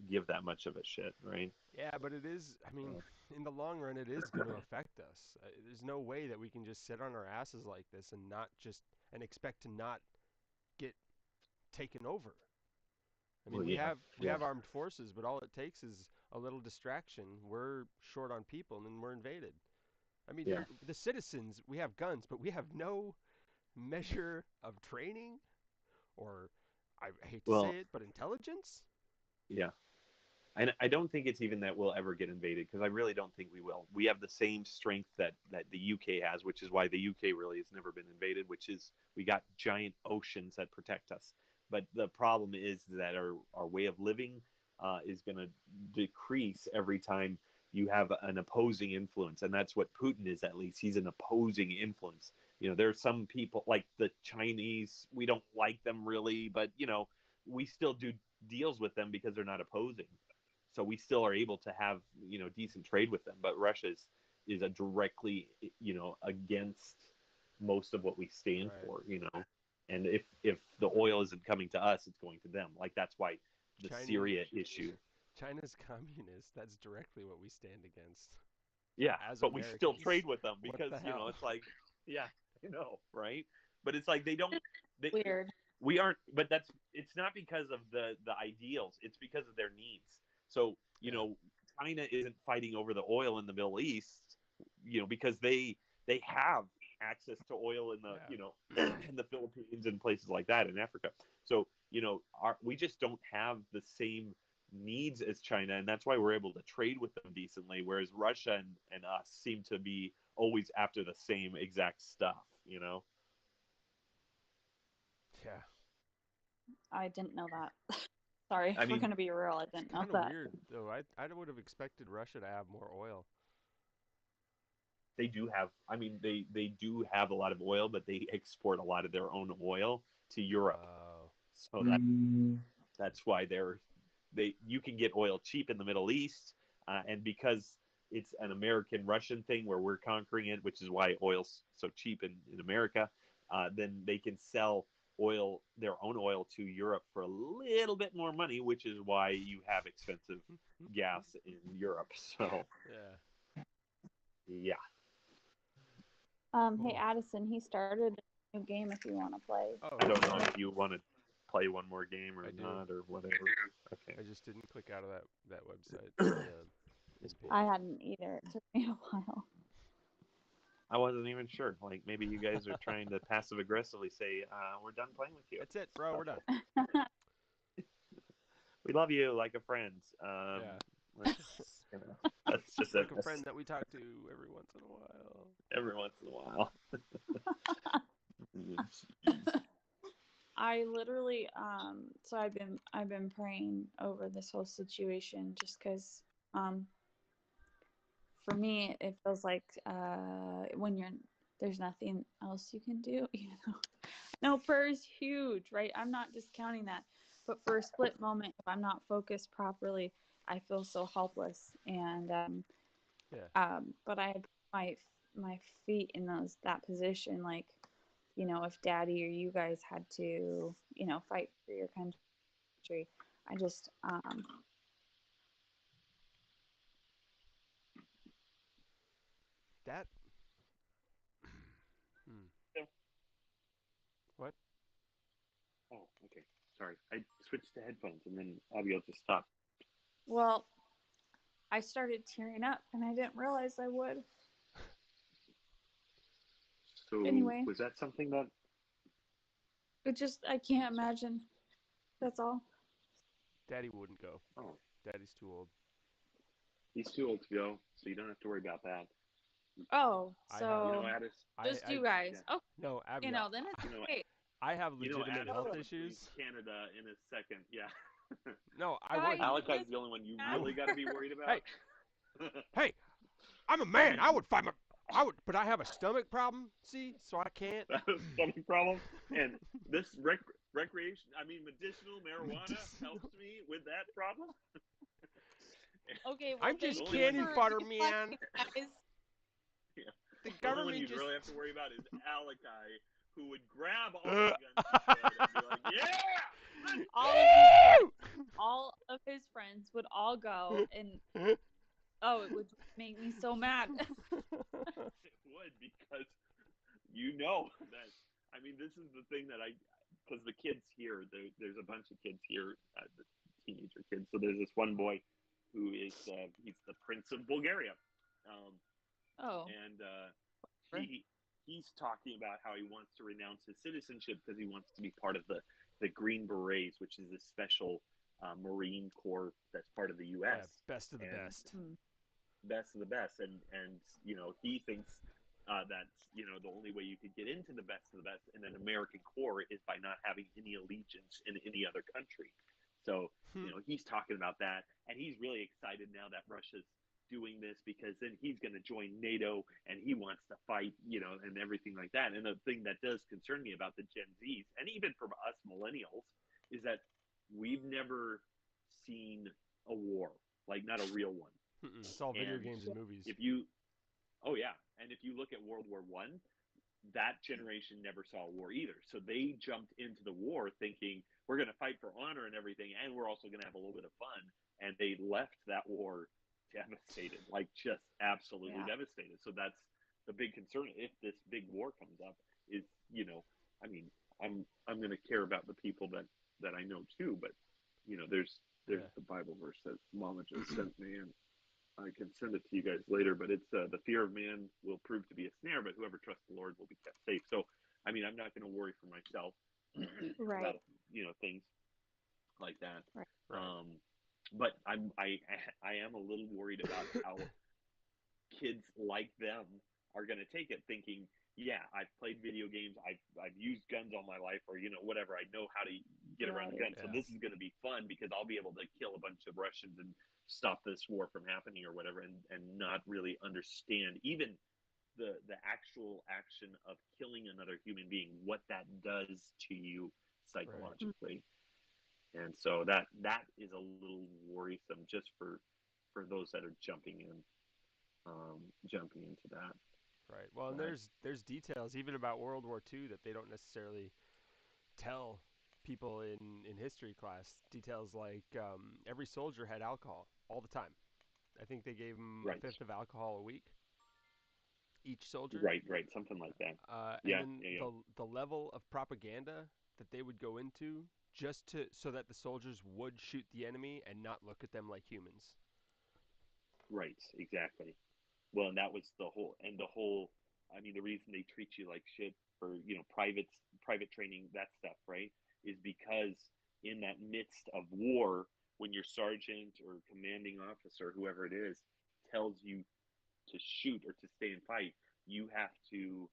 give that much of a shit, right? Yeah, but it is. I mean, in the long run, it is going to affect us. There's no way that we can just sit on our asses like this and not just and expect to not get taken over. I mean, we have armed forces, but all it takes is a little distraction. We're short on people, and then we're invaded. I mean, the citizens, we have guns, but we have no measure of training, or I hate to say it, but intelligence. Yeah. And I don't think it's even that we'll ever get invaded, because I really don't think we will. We have the same strength that the UK has, which is why the UK really has never been invaded, which is we got giant oceans that protect us. But the problem is that our way of living is going to decrease every time you have an opposing influence. And that's what Putin is, at least. He's an opposing influence. There are some people like the Chinese, we don't like them really, but, we still do deals with them because they're not opposing. So we still are able to have decent trade with them, but Russia is a directly against most of what we stand for, and if the oil isn't coming to us, it's going to them. Like that's why the Syria issue. China's communist. That's directly what we stand against. Yeah, but Americans. we still trade with them because the it's like, yeah, right? But it's like Weird. We aren't, but it's not because of the ideals. It's because of their needs. So, China isn't fighting over the oil in the Middle East, because they have access to oil in the, in the Philippines and places like that in Africa. So, we just don't have the same needs as China, and that's why we're able to trade with them decently, whereas Russia and us seem to be always after the same exact stuff, Yeah. I didn't know that. Sorry, if we're going to be real, I didn't know that. Kind of weird, though. I would have expected Russia to have more oil. They do have, they do have a lot of oil, but they export a lot of their own oil to Europe. So that's why you can get oil cheap in the Middle East, and because it's an American-Russian thing where we're conquering it, which is why oil's so cheap in America, then they can sell their own oil to Europe for a little bit more money, which is why you have expensive gas in Europe. So yeah. Hey Addison, he started a new game if you want to play. I don't know if you want to play one more game or not, or whatever. Okay. I just didn't click out of that website. I hadn't either. It took me a while. I wasn't even sure. Like maybe you guys are trying to passive aggressively say, "We're done playing with you." That's it, bro. We're done. We love you like a friend. Yeah. Let's, that's just Just like a friend that we talk to every once in a while. every once in a while. I literally so I've been praying over this whole situation just because for me it feels like when you're there's nothing else you can do, you know. No, prayer is huge, right? I'm not discounting that. But for a split moment, if I'm not focused properly, I feel so helpless. And Yeah. but I had my feet in that position, like, you know, if Daddy or you guys had to, you know, fight for your country, I just That. Hmm. What? Oh, okay. Sorry. I switched to headphones and then audio just stopped. well, I started tearing up and I didn't realize I would. So Anyway, was that something that? it just I can't imagine. That's all. Daddy wouldn't go. Oh, Daddy's too old. he's too old to go, so you don't have to worry about that. Oh, I You have. know, so Addis. just I you guys. Yeah. Oh, no, you Abigail. know, then it's You know, okay. I have you know, legitimate Addis health is leaving issues. Canada in a second. Yeah. No, I Guys, wouldn't. Alec is listen, the only one you guys. really got to be worried Hey, about. hey, I'm a man. I would fight my. I would, but I have a stomach problem. See, so I can't. Stomach problem. And this recreation, I mean, medicinal marijuana helps me with that problem. Okay, well, I'm thank just only you one candy you, for fodder, man. deflecting, guys. yeah, The the only one government you'd just. really have to worry about is Alakai, who would grab all the guns he could and be like, "Yeah, let's All of his friends, Woo! all of his friends would all go, and oh, it would make me so mad. it would," because you know that. I mean, this is the thing that because the kids here, there's a bunch of kids here, the teenager kids. So there's this one boy who is he's the Prince of Bulgaria, um, Oh, and he's talking about how he wants to renounce his citizenship because he wants to be part of the Green Berets, which is this special Marine Corps that's part of the Yeah, U.S. best of the and best. best of the best, and you know he thinks that you know the only way you could get into the best of the best in an American Corps is by not having any allegiance in any other country. So you know he's talking about that, and he's really excited now that Russia's doing this because then he's going to join NATO and he wants to fight, you know, and everything like that. And the thing that does concern me about the Gen Zs and even from us millennials is that we've never seen a war, like not a real one. It's all video And games and movies. if you, oh yeah, and if you look at World War I, that generation never saw a war either. So they jumped into the war thinking we're going to fight for honor and everything, and we're also going to have a little bit of fun. And they left that war devastated, like just absolutely yeah. devastated. So that's the big concern. If this big war comes up, is you know, I mean, I'm going to care about the people that I know too, but you know, there's Yeah. the Bible verse that Mama just sent me, and I can send it to you guys later, but it's the fear of man will prove to be a snare, but whoever trusts the Lord will be kept safe. So, I mean, I'm not going to worry for myself Right, about you know things like that. right. Right. But I am a little worried about how kids like them are going to take it, thinking, yeah, I've played video games, I've used guns all my life, or you know whatever. I know how to get around a Right. gun, so Yeah. this is going to be fun because I'll be able to kill a bunch of Russians and stop this war from happening or whatever, and not really understand even the actual action of killing another human being, what that does to you psychologically. And so that is a little worrisome just for those that are jumping into that. Right. Well, and But there's details even about World War II that they don't necessarily tell people in history class. Details like every soldier had alcohol all the time. I think they gave them a right, fifth of alcohol a week, each soldier. right, something like that. And Yeah, then yeah, yeah. the level of propaganda that they would go into just to so that the soldiers would shoot the enemy and not look at them like humans. Right, exactly. Well, and that was the whole I mean, the reason they treat you like shit for, private training, that stuff, right, is because in that midst of war, when your sergeant or commanding officer, whoever it is, tells you to shoot or to stay and fight, you have to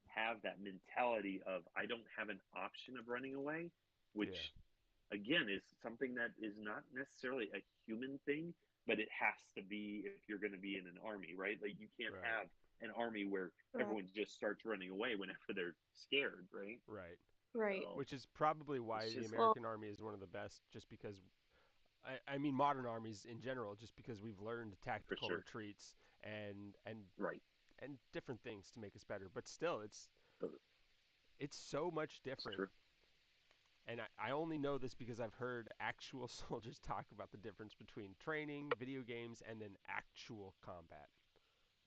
have that mentality of, I don't have an option of running away, which Yeah. again is something that is not necessarily a human thing, but it has to be if you're going to be in an army, right? Like you can't Right. have an army where Right. everyone just starts running away whenever they're scared, right? Right. Right. So Which is probably why it's the just, Well, American Army is one of the best, just because I mean modern armies in general, just because we've learned for tactical sure, retreats and and right. and different things to make us better. But still, So it's so much it's different. true. And I only know this because I've heard actual soldiers talk about the difference between training, video games, and then actual combat.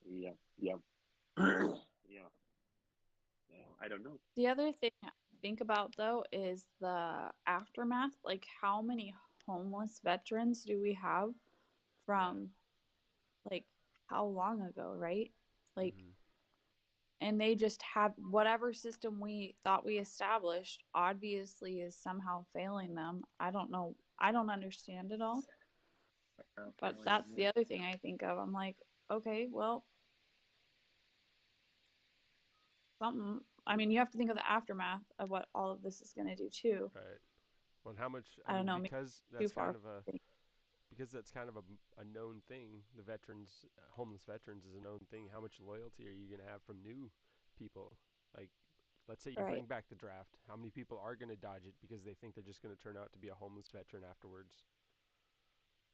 Yeah, yeah, yeah. I don't know. the other thing I think about though is the aftermath. Like, how many homeless veterans do we have Yeah. from like how long ago, right? Like, Hmm. and they just have whatever system we thought we established obviously is somehow failing them. I don't know. I don't understand it all. But that's the other thing I think of. I'm like, okay, well, something. I mean, you have to think of the aftermath of what all of this is going to do too. Right. Well, and how much? I I don't mean, know, maybe too far. because that's kind of a known thing. The veterans, homeless veterans, is a known thing. How much loyalty are you going to have from new people? Like, let's say you Right. bring back the draft. How many people are going to dodge it because they think they're just going to turn out to be a homeless veteran afterwards?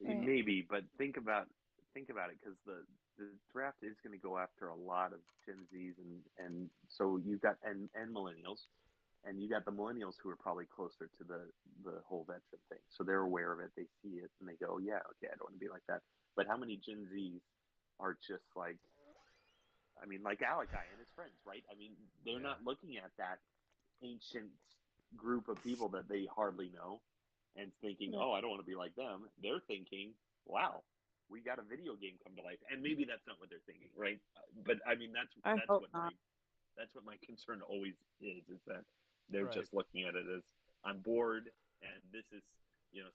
Right. Maybe, but think about it, because the draft is going to go after a lot of Gen Zs, and so you've got and millennials, and you got the millennials who are probably closer to the whole veteran thing, so they're aware of it, they see it, and they go, yeah, okay, I don't want to be like that. But how many Gen Zs are just like, I mean, like Alakai and his friends, right? I mean, they're Yeah. not looking at that ancient group of people that they hardly know and thinking, Right. oh, I don't want to be like them. They're thinking, wow, we got a video game come to life. And maybe that's not what they're thinking, right? But I mean, I that's hope what not. my concern always is that they're Right. just looking at it as, I'm bored, and this is,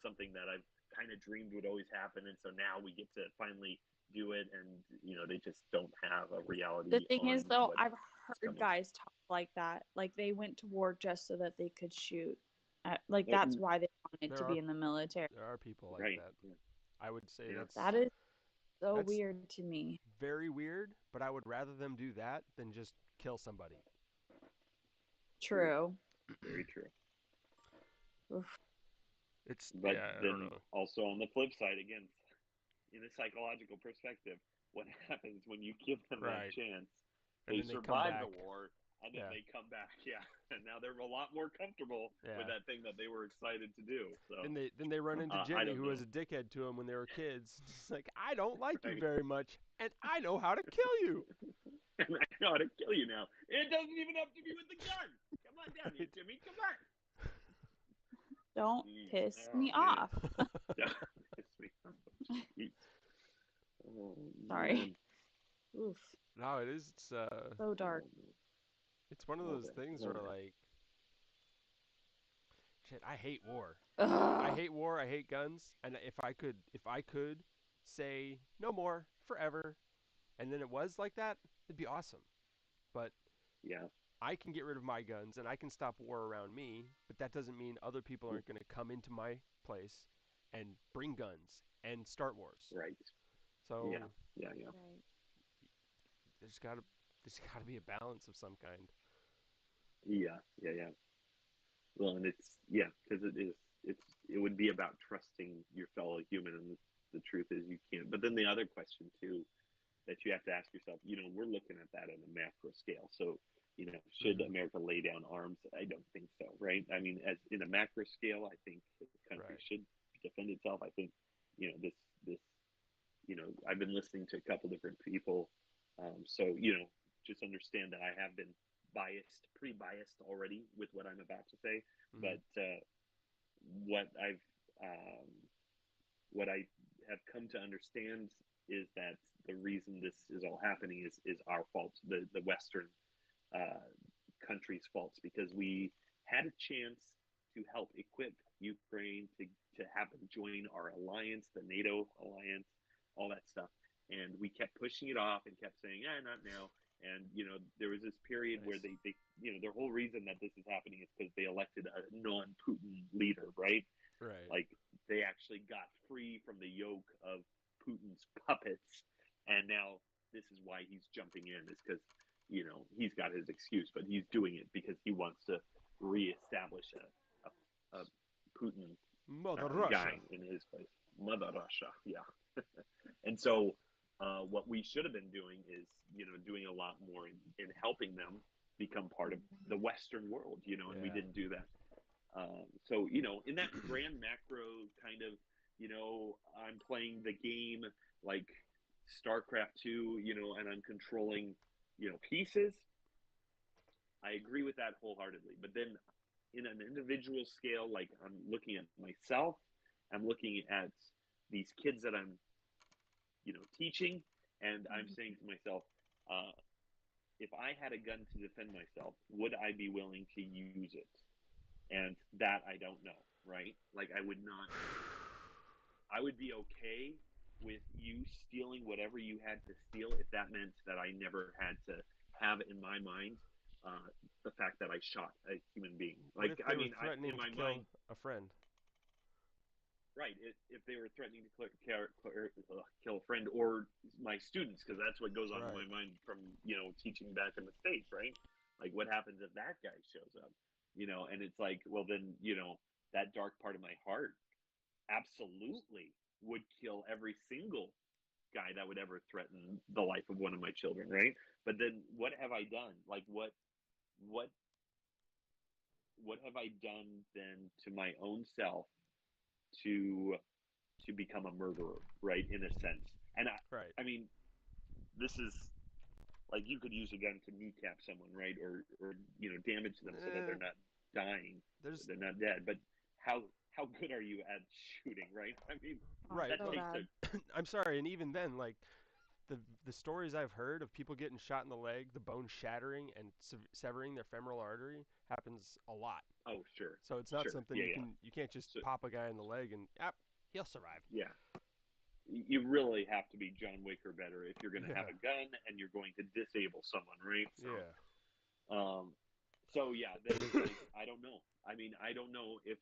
something that I've kind of dreamed would always happen, and so now we get to finally do it, and they just don't have a The reality thing on is, though, what's I've heard coming. guys talk like that. Like, they went to war just so that they could shoot. Like, Uh, that's why they wanted There to are be in the military. there are people like Right. that. I would say Yeah. That is so that's weird to me. very weird, but I would rather them do that than just kill somebody. True. True. Very true. Oof. It's But yeah, I don't then know. also on the flip side, again, in a psychological perspective, what happens when you give them that Right. chance? And They then they come survive the back. war, and then Yeah. they come back, yeah, and now they're a lot more comfortable with Yeah. that thing that they were excited to do. So Then they run into I Jenny, don't who was know. a dickhead to him when they were kids. It's like, I don't like you Right? very much, and I know how to kill you. And I know how to kill you now. It doesn't even have to be with the gun. Come on down here, Right. Jimmy. Come on. Don't Jeez. piss Oh me man. off. Yeah. Jeez. Oh Sorry. man. Oof. No, it is. So dark. Oh, man. It's one of Love those it. things Love where it. like, shit, I hate war. I Ugh. hate war. I hate guns. And if I could say no more forever, and then it was like that, it'd be awesome. But Yeah. I can get rid of my guns and I can stop war around me, but that doesn't mean other people aren't going to come into my place and bring guns and start wars. Right. Yeah. So Yeah. Yeah. Right. there's got to there's got to be a balance of some kind. Yeah. Yeah. Yeah. Well, and it's, yeah, because it would be about trusting your fellow human, and the truth is you can't. But then the other question too that you have to ask yourself, we're looking at that on a macro scale. So, should Hmm. America lay down arms? I don't think so, right? I mean, as in a macro scale, I think the country Right. should defend itself. I think, this, I've been listening to a couple different people. So, just understand that I have been pre-biased already with what I'm about to say. Hmm. But what I've, um, what I have come to understand is that the reason this is all happening is our fault, the Western uh, country's faults, because we had a chance to help equip Ukraine to have them join our alliance, the NATO alliance, all that stuff. And we kept pushing it off and kept saying, yeah, not now. And, there was this period where Nice. their whole reason that this is happening is because they elected a non Putin leader, right? Right. Like they actually got free from the yoke of Putin's puppets, and now this is why he's jumping in. Is because he's got his excuse, but he's doing it because he wants to reestablish a Putin Mother guy Russia. in his place, Mother Russia. Yeah, and so what we should have been doing is doing a lot more in helping them become part of the Western world. And we Yeah. didn't do that. So, in that grand macro kind of, I'm playing the game like StarCraft 2, and I'm controlling, pieces. I agree with that wholeheartedly. But then in an individual scale, like I'm looking at myself, I'm looking at these kids that I'm, teaching, and I'm saying to myself, uh, if I had a gun to defend myself, would I be willing to use it? And that I don't know, right? Like I would not. I would be okay with you stealing whatever you had to steal if that meant that I never had to have in my mind the fact that I shot a human being. What Like if I they were mean, in threatening to my kill mind, a friend? right? If they were threatening to kill a friend or my students, because that's what goes on in Right. my mind from teaching back in the States, right? Like what happens if that guy shows up? And it's like, well, then that dark part of my heart absolutely would kill every single guy that would ever threaten the life of one of my children, right? But then what have I done? Like what what have I done then to my own self to become a murderer, right? In a sense. And Right. I mean, this is like you could use a gun to kneecap someone, right? Or damage them so that Eh, they're not dying, there's they're not dead. But how good are you at shooting, right? I mean, Oh, right, that so but takes a bad. I'm sorry, and even then, like the stories I've heard of people getting shot in the leg, the bone shattering and severing their femoral artery happens a lot. oh sure, So it's not sure, something yeah, you yeah. can't just So pop a guy in the leg and yep, he'll survive. yeah, you really have to be John Wick or better if you're going to have Yeah. a gun and you're going to disable someone, right? Yeah. Um, so yeah, then it's like I don't know. I mean, I don't know if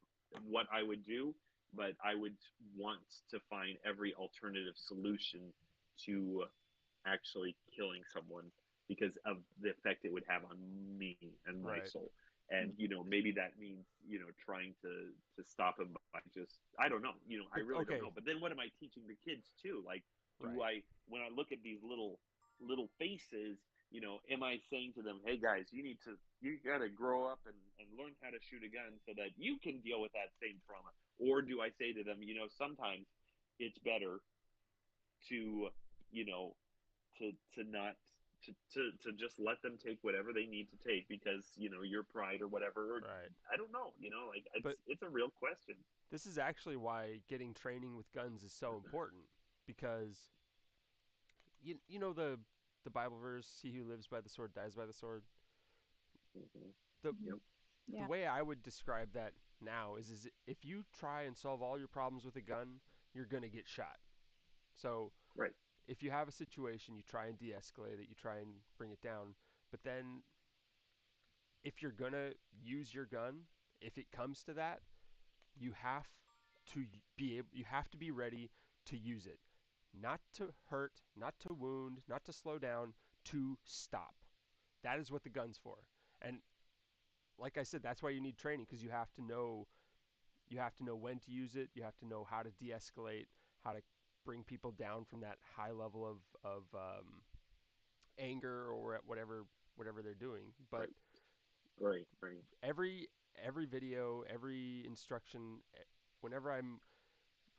what I would do, but I would want to find every alternative solution to actually killing someone because of the effect it would have on me and my Right. soul. And maybe that means trying to stop him by just I don't know. I But really don't okay, know. But then what am I teaching the kids too? Like, do right. I when I look at these little faces, am I saying to them, hey guys, you got to grow up and learn how to shoot a gun so that you can deal with that same trauma? Or do I say to them, sometimes it's better to you know to not to just let them take whatever they need to take because your pride or whatever. Right. I don't know. Like But it's a real question. this is actually why getting training with guns is so important because you know the Bible verse, he who lives by the sword dies by the sword. Hmm. The Mhm. Yep. the Yeah. way I would describe that now is if you try and solve all your problems with a gun, you're going to get shot. So, Right. if you have a situation, you try and de-escalate it, you try and bring it down, but then if you're going to use your gun, if it comes to that, you have you have to be ready to use it. Not to hurt, not to wound, not to slow down, to stop. That is what the gun's for. And like I said, that's why you need training because you have to know when to use it. You have to know how to de-escalate, how to bring people down from that high level of anger or whatever they're doing. But Right. Right. Right. every video, every instruction, whenever I'm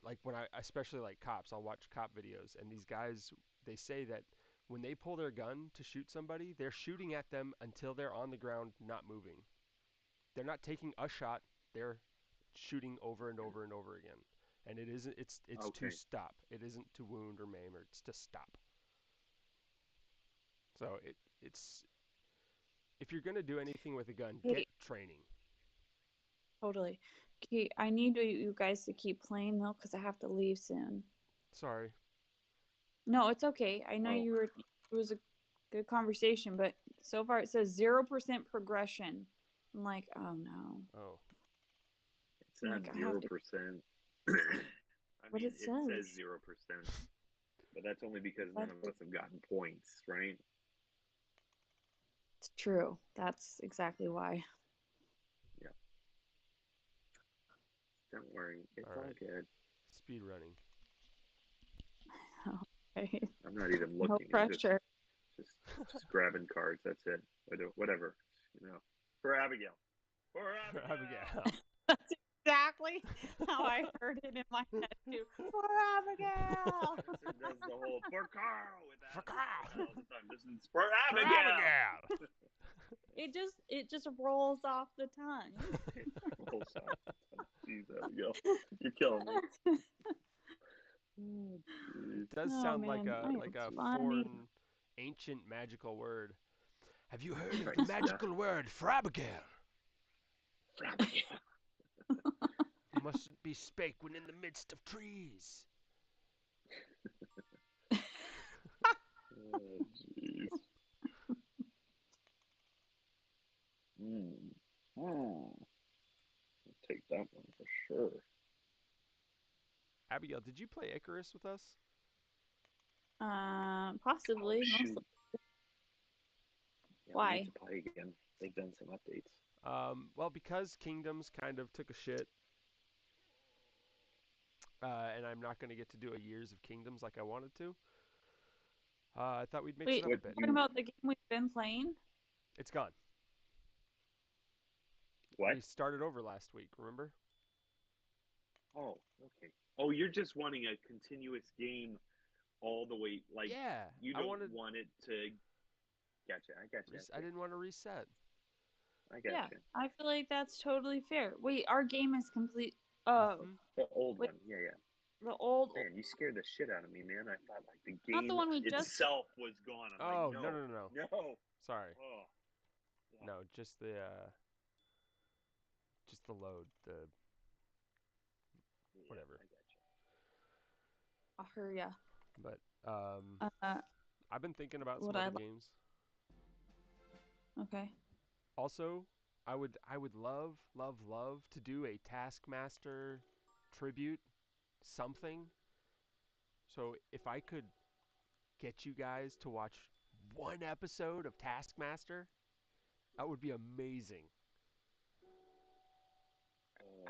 like when I especially like cops, I'll watch cop videos and these guys they say that when they pull their gun to shoot somebody, they're shooting at them until they're on the ground not moving. They're not taking a shot, they're shooting over and over and over again. and it isn't. It's Okay. to stop. It isn't to wound or maim, or it's to stop. So it's if you're gonna do anything with a gun, Hey, get training. totally. Okay, I need you guys to keep playing though, because I have to leave soon. Sorry. No, it's okay. I know Oh, you were. It was a good conversation, but so far it says 0% progression. I'm like, oh no. Oh, it's I'm not like, I have zero to. percent. I What mean, it it says says. 0%, but that's only because none That's of us have gotten points, right? it's true. That's exactly why. Yeah. Don't worry, it's all all right. good. Speed running. Okay. I'm not even No looking. I'm pressure. just grabbing cards. That's it. Whatever. For Abigail. For Abigail. Abigail. That's exactly how I heard it in my head too. For Abigail. Spencer does the whole for Carl with For that Carl. all the time. This is for For Abigail. Abigail. It just rolls off the tongue. Oh, sorry. Jeez, Abigail, you're killing me. Oh, It does Oh sound like man, a I am like a funny. foreign, ancient magical word. Have you heard of the Christ, magical word for Abigail? For Abigail. Mustn't be spake when in the midst of trees. Oh, jeez. I'll take that one for sure. Abigail, did you play Icarus with us? Oh, Possibly, shoot. mostly. Yeah, we need Why? to play again. They've done some updates. Well, because Kingdoms kind of took a shit, and I'm not going to get to do a Years of Kingdoms like I wanted to. I thought we'd mix it Wait, up a What bit. talking you about the game we've been playing? It's gone. what? We started over last week, remember? Oh, okay. Oh, you're just wanting a continuous game all the way, like Yeah, you I don't wanted. want it to. Gotcha. I gotcha. I didn't want to reset. I Yeah, gotcha. I feel like that's totally fair. Wait, our game is complete. Oh, Hmm. The old wait, one. Yeah, yeah. the old, Man, you scared the shit out of me, man. I thought like the not the game one we just. itself was gone. I'm like, Oh, no, no, no, no, no. no. Sorry. Oh, yeah. No, just the load, the Yeah, whatever. I gotcha. I'll hurry up. But Uh, I've been thinking about what some other games. Okay. Also, I would love to do a Taskmaster tribute something. So if I could get you guys to watch one episode of Taskmaster, that would be amazing.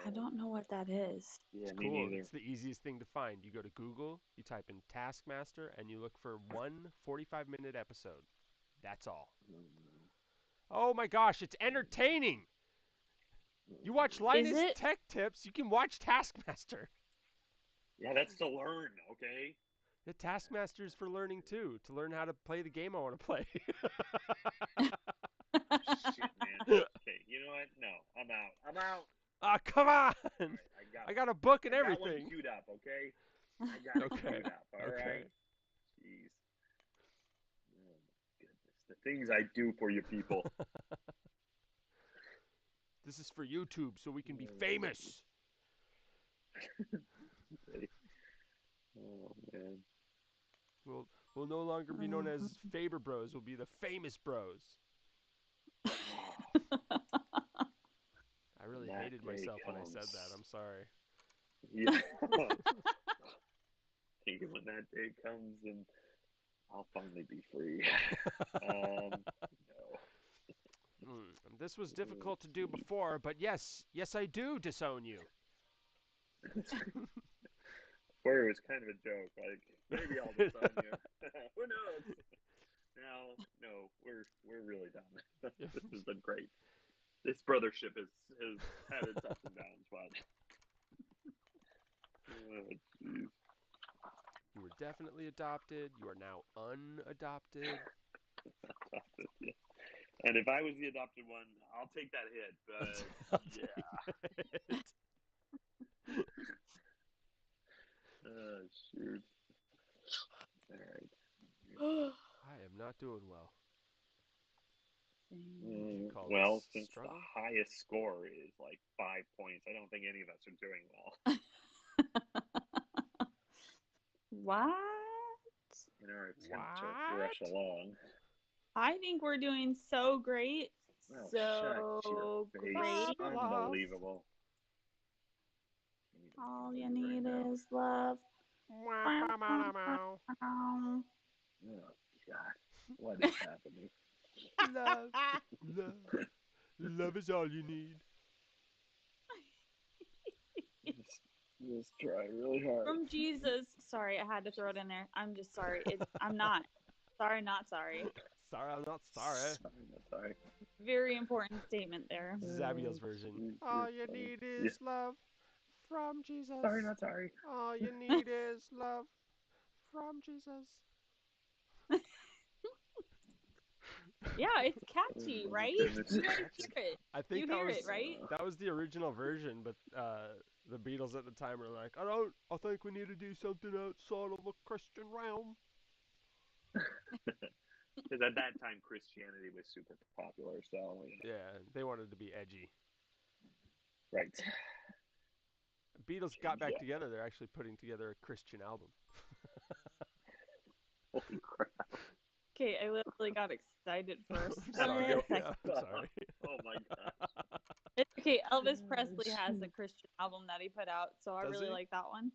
I don't know what that is. Yeah, It's me cool. neither. It's the easiest thing to find. You go to Google, you type in Taskmaster, and you look for one 45-minute episode. That's all. Oh my gosh, it's entertaining! You watch Is Linus it? Tech Tips, you can watch Taskmaster. Yeah, that's to learn, okay? The Taskmaster is for learning too, to learn how to play the game I want to play. Shit, man. Okay, you know what? No, I'm out. I'm out. Ah, come on! All right, I got I one. got a book and I got one everything. queued up, okay? I got it Okay. queued up, all Okay. right? Jeez. Oh, my goodness. The things I do for you people. This is for YouTube so we can be Oh, famous. oh, man. We'll no longer be known as Faber Bros. We'll be the Famous Bros. I really That hated day myself when I said comes. that. I'm sorry. Yeah. Thinking when that day comes and I'll finally be free. No. This was difficult to do before, but yes, I do disown you. Before it was kind of a joke, like maybe I'll disown you. Who knows? Now, no, we're really done. This has been great. This brothership has had its ups and downs, but oh, jeez. You were definitely adopted. You are now unadopted. And if I was the adopted one, I'll take that hit. But I'll yeah, take it. Shoot. All right. I am not doing well. Call Well, this since struggle? the highest score is like 5 points, I don't think any of us are doing well What? in our attempt to What? rush along. I think we're doing so great. Oh, So shut your face. great. Unbelievable. All you need is love. Wow. Oh, God. What is happening? Love, love, love is all you need. Just try really hard. From Jesus. Sorry, I had to throw it in there. I'm just sorry. I'm not. Sorry, not sorry. Sorry, I'm not sorry. Sorry. Very important statement there. Zabiel's version. All you need is love from Jesus. Sorry, not sorry. All you need is love from Jesus. Yeah, it's catchy, right? You guys hear it. I think You that hear was it, right? that was the original version, but the Beatles at the time were like, I think we need to do something outside of the Christian realm. Because at that time, Christianity was super popular, so Yeah, they wanted to be edgy. right. Beatles got back together. They're actually putting together a Christian album. Holy crap! Okay, I literally got excited for a I'm sorry. split Yeah, second. I'm sorry. Oh my gosh! It's okay, Elvis Presley has a Christian album that he put out, so I Does really he? like that one.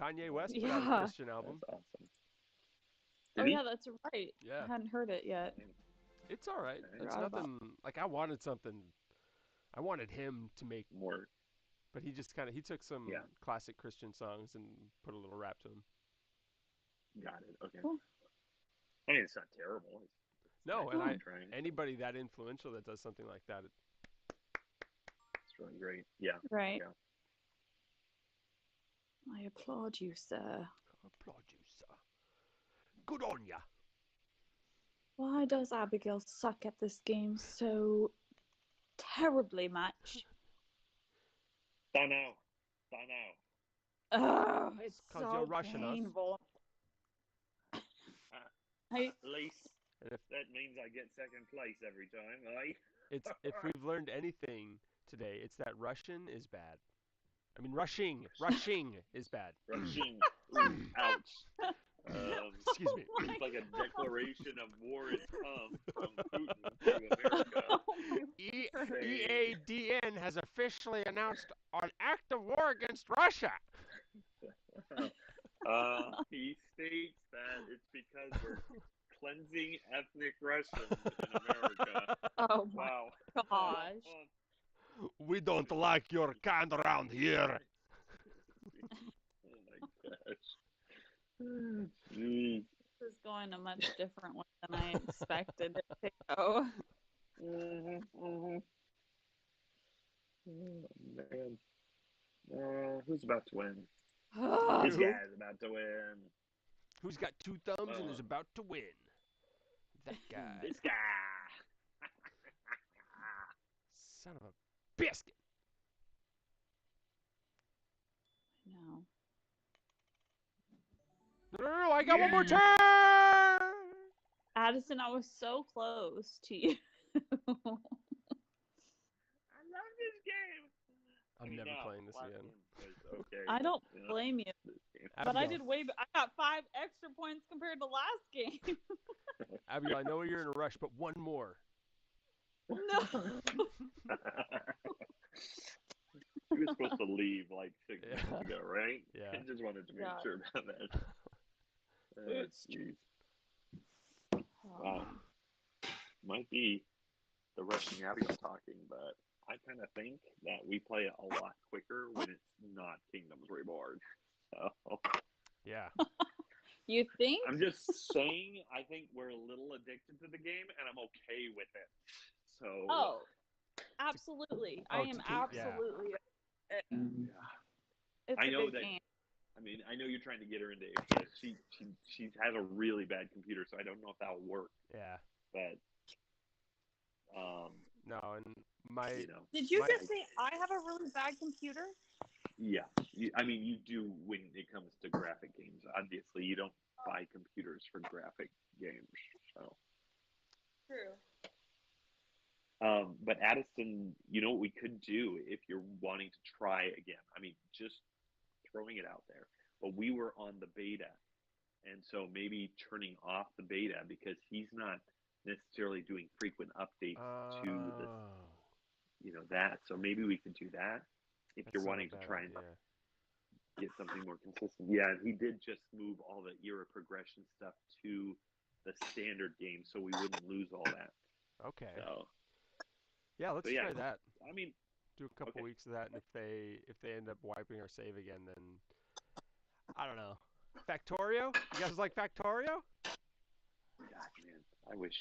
Kanye West put out a Yeah. Christian album. That's awesome. Oh Did he? yeah, that's right. Yeah. I hadn't heard it yet. It's all right. It's Forgot about nothing like I wanted something. I wanted him to make, More. but he just kind of he took some Yeah. classic Christian songs and put a little rap to them. Got it. Okay. Cool. I mean, it's not terrible. No, nice and trying. anybody that influential that does something like that, It's really great. Yeah. Right. Yeah. I applaud you, sir. I applaud you, sir. Good on ya. Why does Abigail suck at this game so terribly much? Don't know. Oh, it's 'Cause so you're rushing us. painful. I, At least And if that means I get second place every time, eh? it's if we've learned anything today, it's that Russian is bad. I mean, rushing is bad. Rushing. Ooh, ouch. Excuse me. It's like a declaration of war has come from Putin to America. oh my EADN has officially announced an act of war against Russia. He states that it's because we're cleansing ethnic Russians in America. Oh my Wow. gosh. We don't like your kind around here. Oh my gosh. Jeez. This is going a much different way than I expected it to go. Oh, man. Who's about to win? This Who? guy's about to win. Who's got 2 thumbs and is about to win? That guy. This guy. Son of a biscuit. No. No, I got one more turn. Addison, I was so close to you. I love this game. I'm never playing this last again. game was okay, I don't but, you know, blame you, this game- but I Abigail, did I got 5 extra points compared to last game. Abigail, I know you're in a rush, but one more. No. He was supposed to leave like 6 Yeah. minutes ago, right? Yeah. I just wanted to make Yeah. sure about that. Jeez. Wow. Might be the Russian Abigail talking, but I kind of think that we play it a lot quicker when it's not Kingdoms Reborn. So Yeah. You think? I'm just saying, I think we're a little addicted to the game, and I'm okay with it. So. Oh, absolutely. I am yeah. absolutely. Yeah. It's I a know good that. game. I mean, I know you're trying to get her into FPS. She has a really bad computer, so I don't know if that'll work. Yeah. But No, and my you know, Did you my- just say I have a really bad computer? Yeah, I mean, you do when it comes to graphic games. Obviously, you don't buy computers for graphic games. So, True. but Addison, you know what we could do if you're wanting to try again? I mean, just throwing it out there. But we were on the beta, and so maybe turning off the beta because he's not necessarily doing frequent updates to the, Oh, that. So maybe we could do that if that's you're not a wanting to bad try and idea. get something more consistent. Yeah, and he did just move all the era progression stuff to the standard game, so we wouldn't lose all that. Okay. So, Yeah, let's yeah, try that. I mean, Do a couple okay. weeks of that, and if they end up wiping our save again, then I don't know. Factorio? You guys like Factorio? God, man, I wish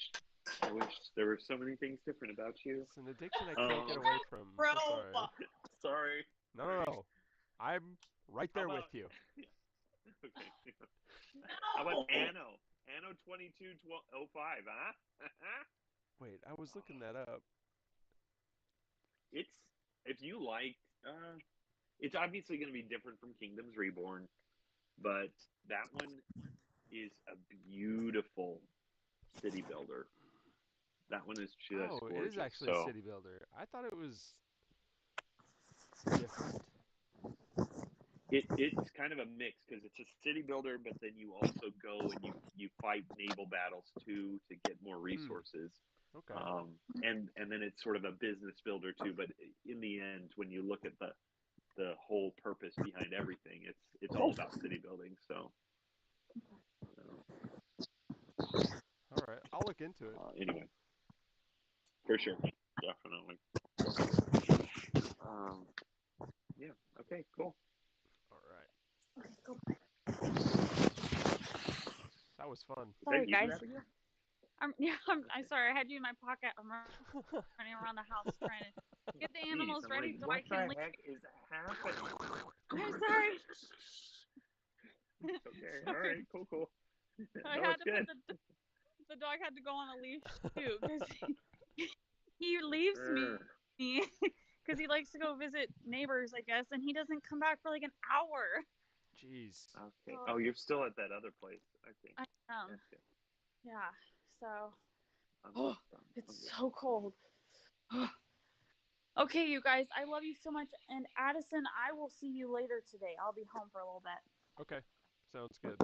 there were so many things different about you. It's an addiction I can't get away from. Bro. So sorry. Sorry. No. I'm right How there about with you. okay? How about Anno 2205? Huh? Wait, I was looking that up. It's if you like, it's obviously going to be different from Kingdoms Reborn, but that one is a beautiful city builder. That one is just Oh, it is gorgeous. actually a So city builder. I thought it was different. it's kind of a mix because it's a city builder, but then you also go and you fight naval battles too to get more resources. Okay. And then it's sort of a business builder too. But in the end, when you look at the whole purpose behind everything, it's all about city building. So All right. I'll look into it. anyway, for sure, definitely. Yeah. Okay. Cool. All right. Okay, go. That was fun. Is Sorry, that you, guys. Abigail? I'm sorry. I had you in my pocket. I'm running around the house trying to get the animals Jeez, I'm ready like, so what I can the leave. heck is happening? I'm sorry. Okay. All right. Cool. I No, had it's to good. put the dog had to go on a leash too because he leaves me because he likes to go visit neighbors, I guess, and he doesn't come back for like an hour. Jeez. Okay. Oh, you're still at that other place. Okay. I am. Gotcha. Yeah. So I'm it's good. so cold. Okay, you guys, I love you so much. And Addison, I will see you later today. I'll be home for a little bit. Okay. Sounds good.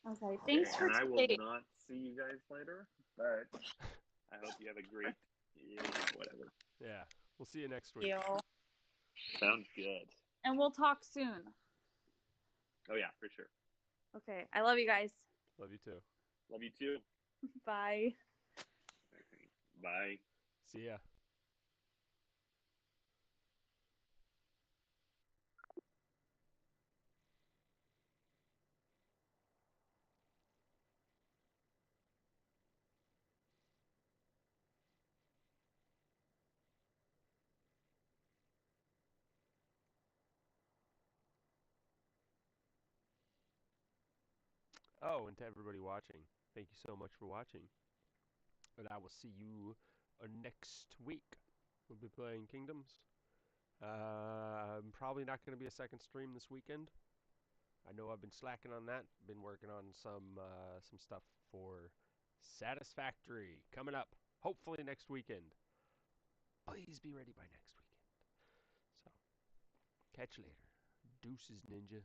Okay, thanks Okay, for and I will today. not see you guys later, but I hope you have a great, whatever. Yeah. We'll see you next week. You. Sounds good. And we'll talk soon. Oh yeah, for sure. Okay, I love you guys. Love you too. Love you too. Bye. Okay. Bye. See ya. Oh, and to everybody watching, thank you so much for watching. And I will see you next week. We'll be playing Kingdoms. Probably not going to be a second stream this weekend. I know I've been slacking on that. Been working on some stuff for Satisfactory coming up. Hopefully next weekend. Please be ready by next weekend. So, catch you later. Deuces, Ninja.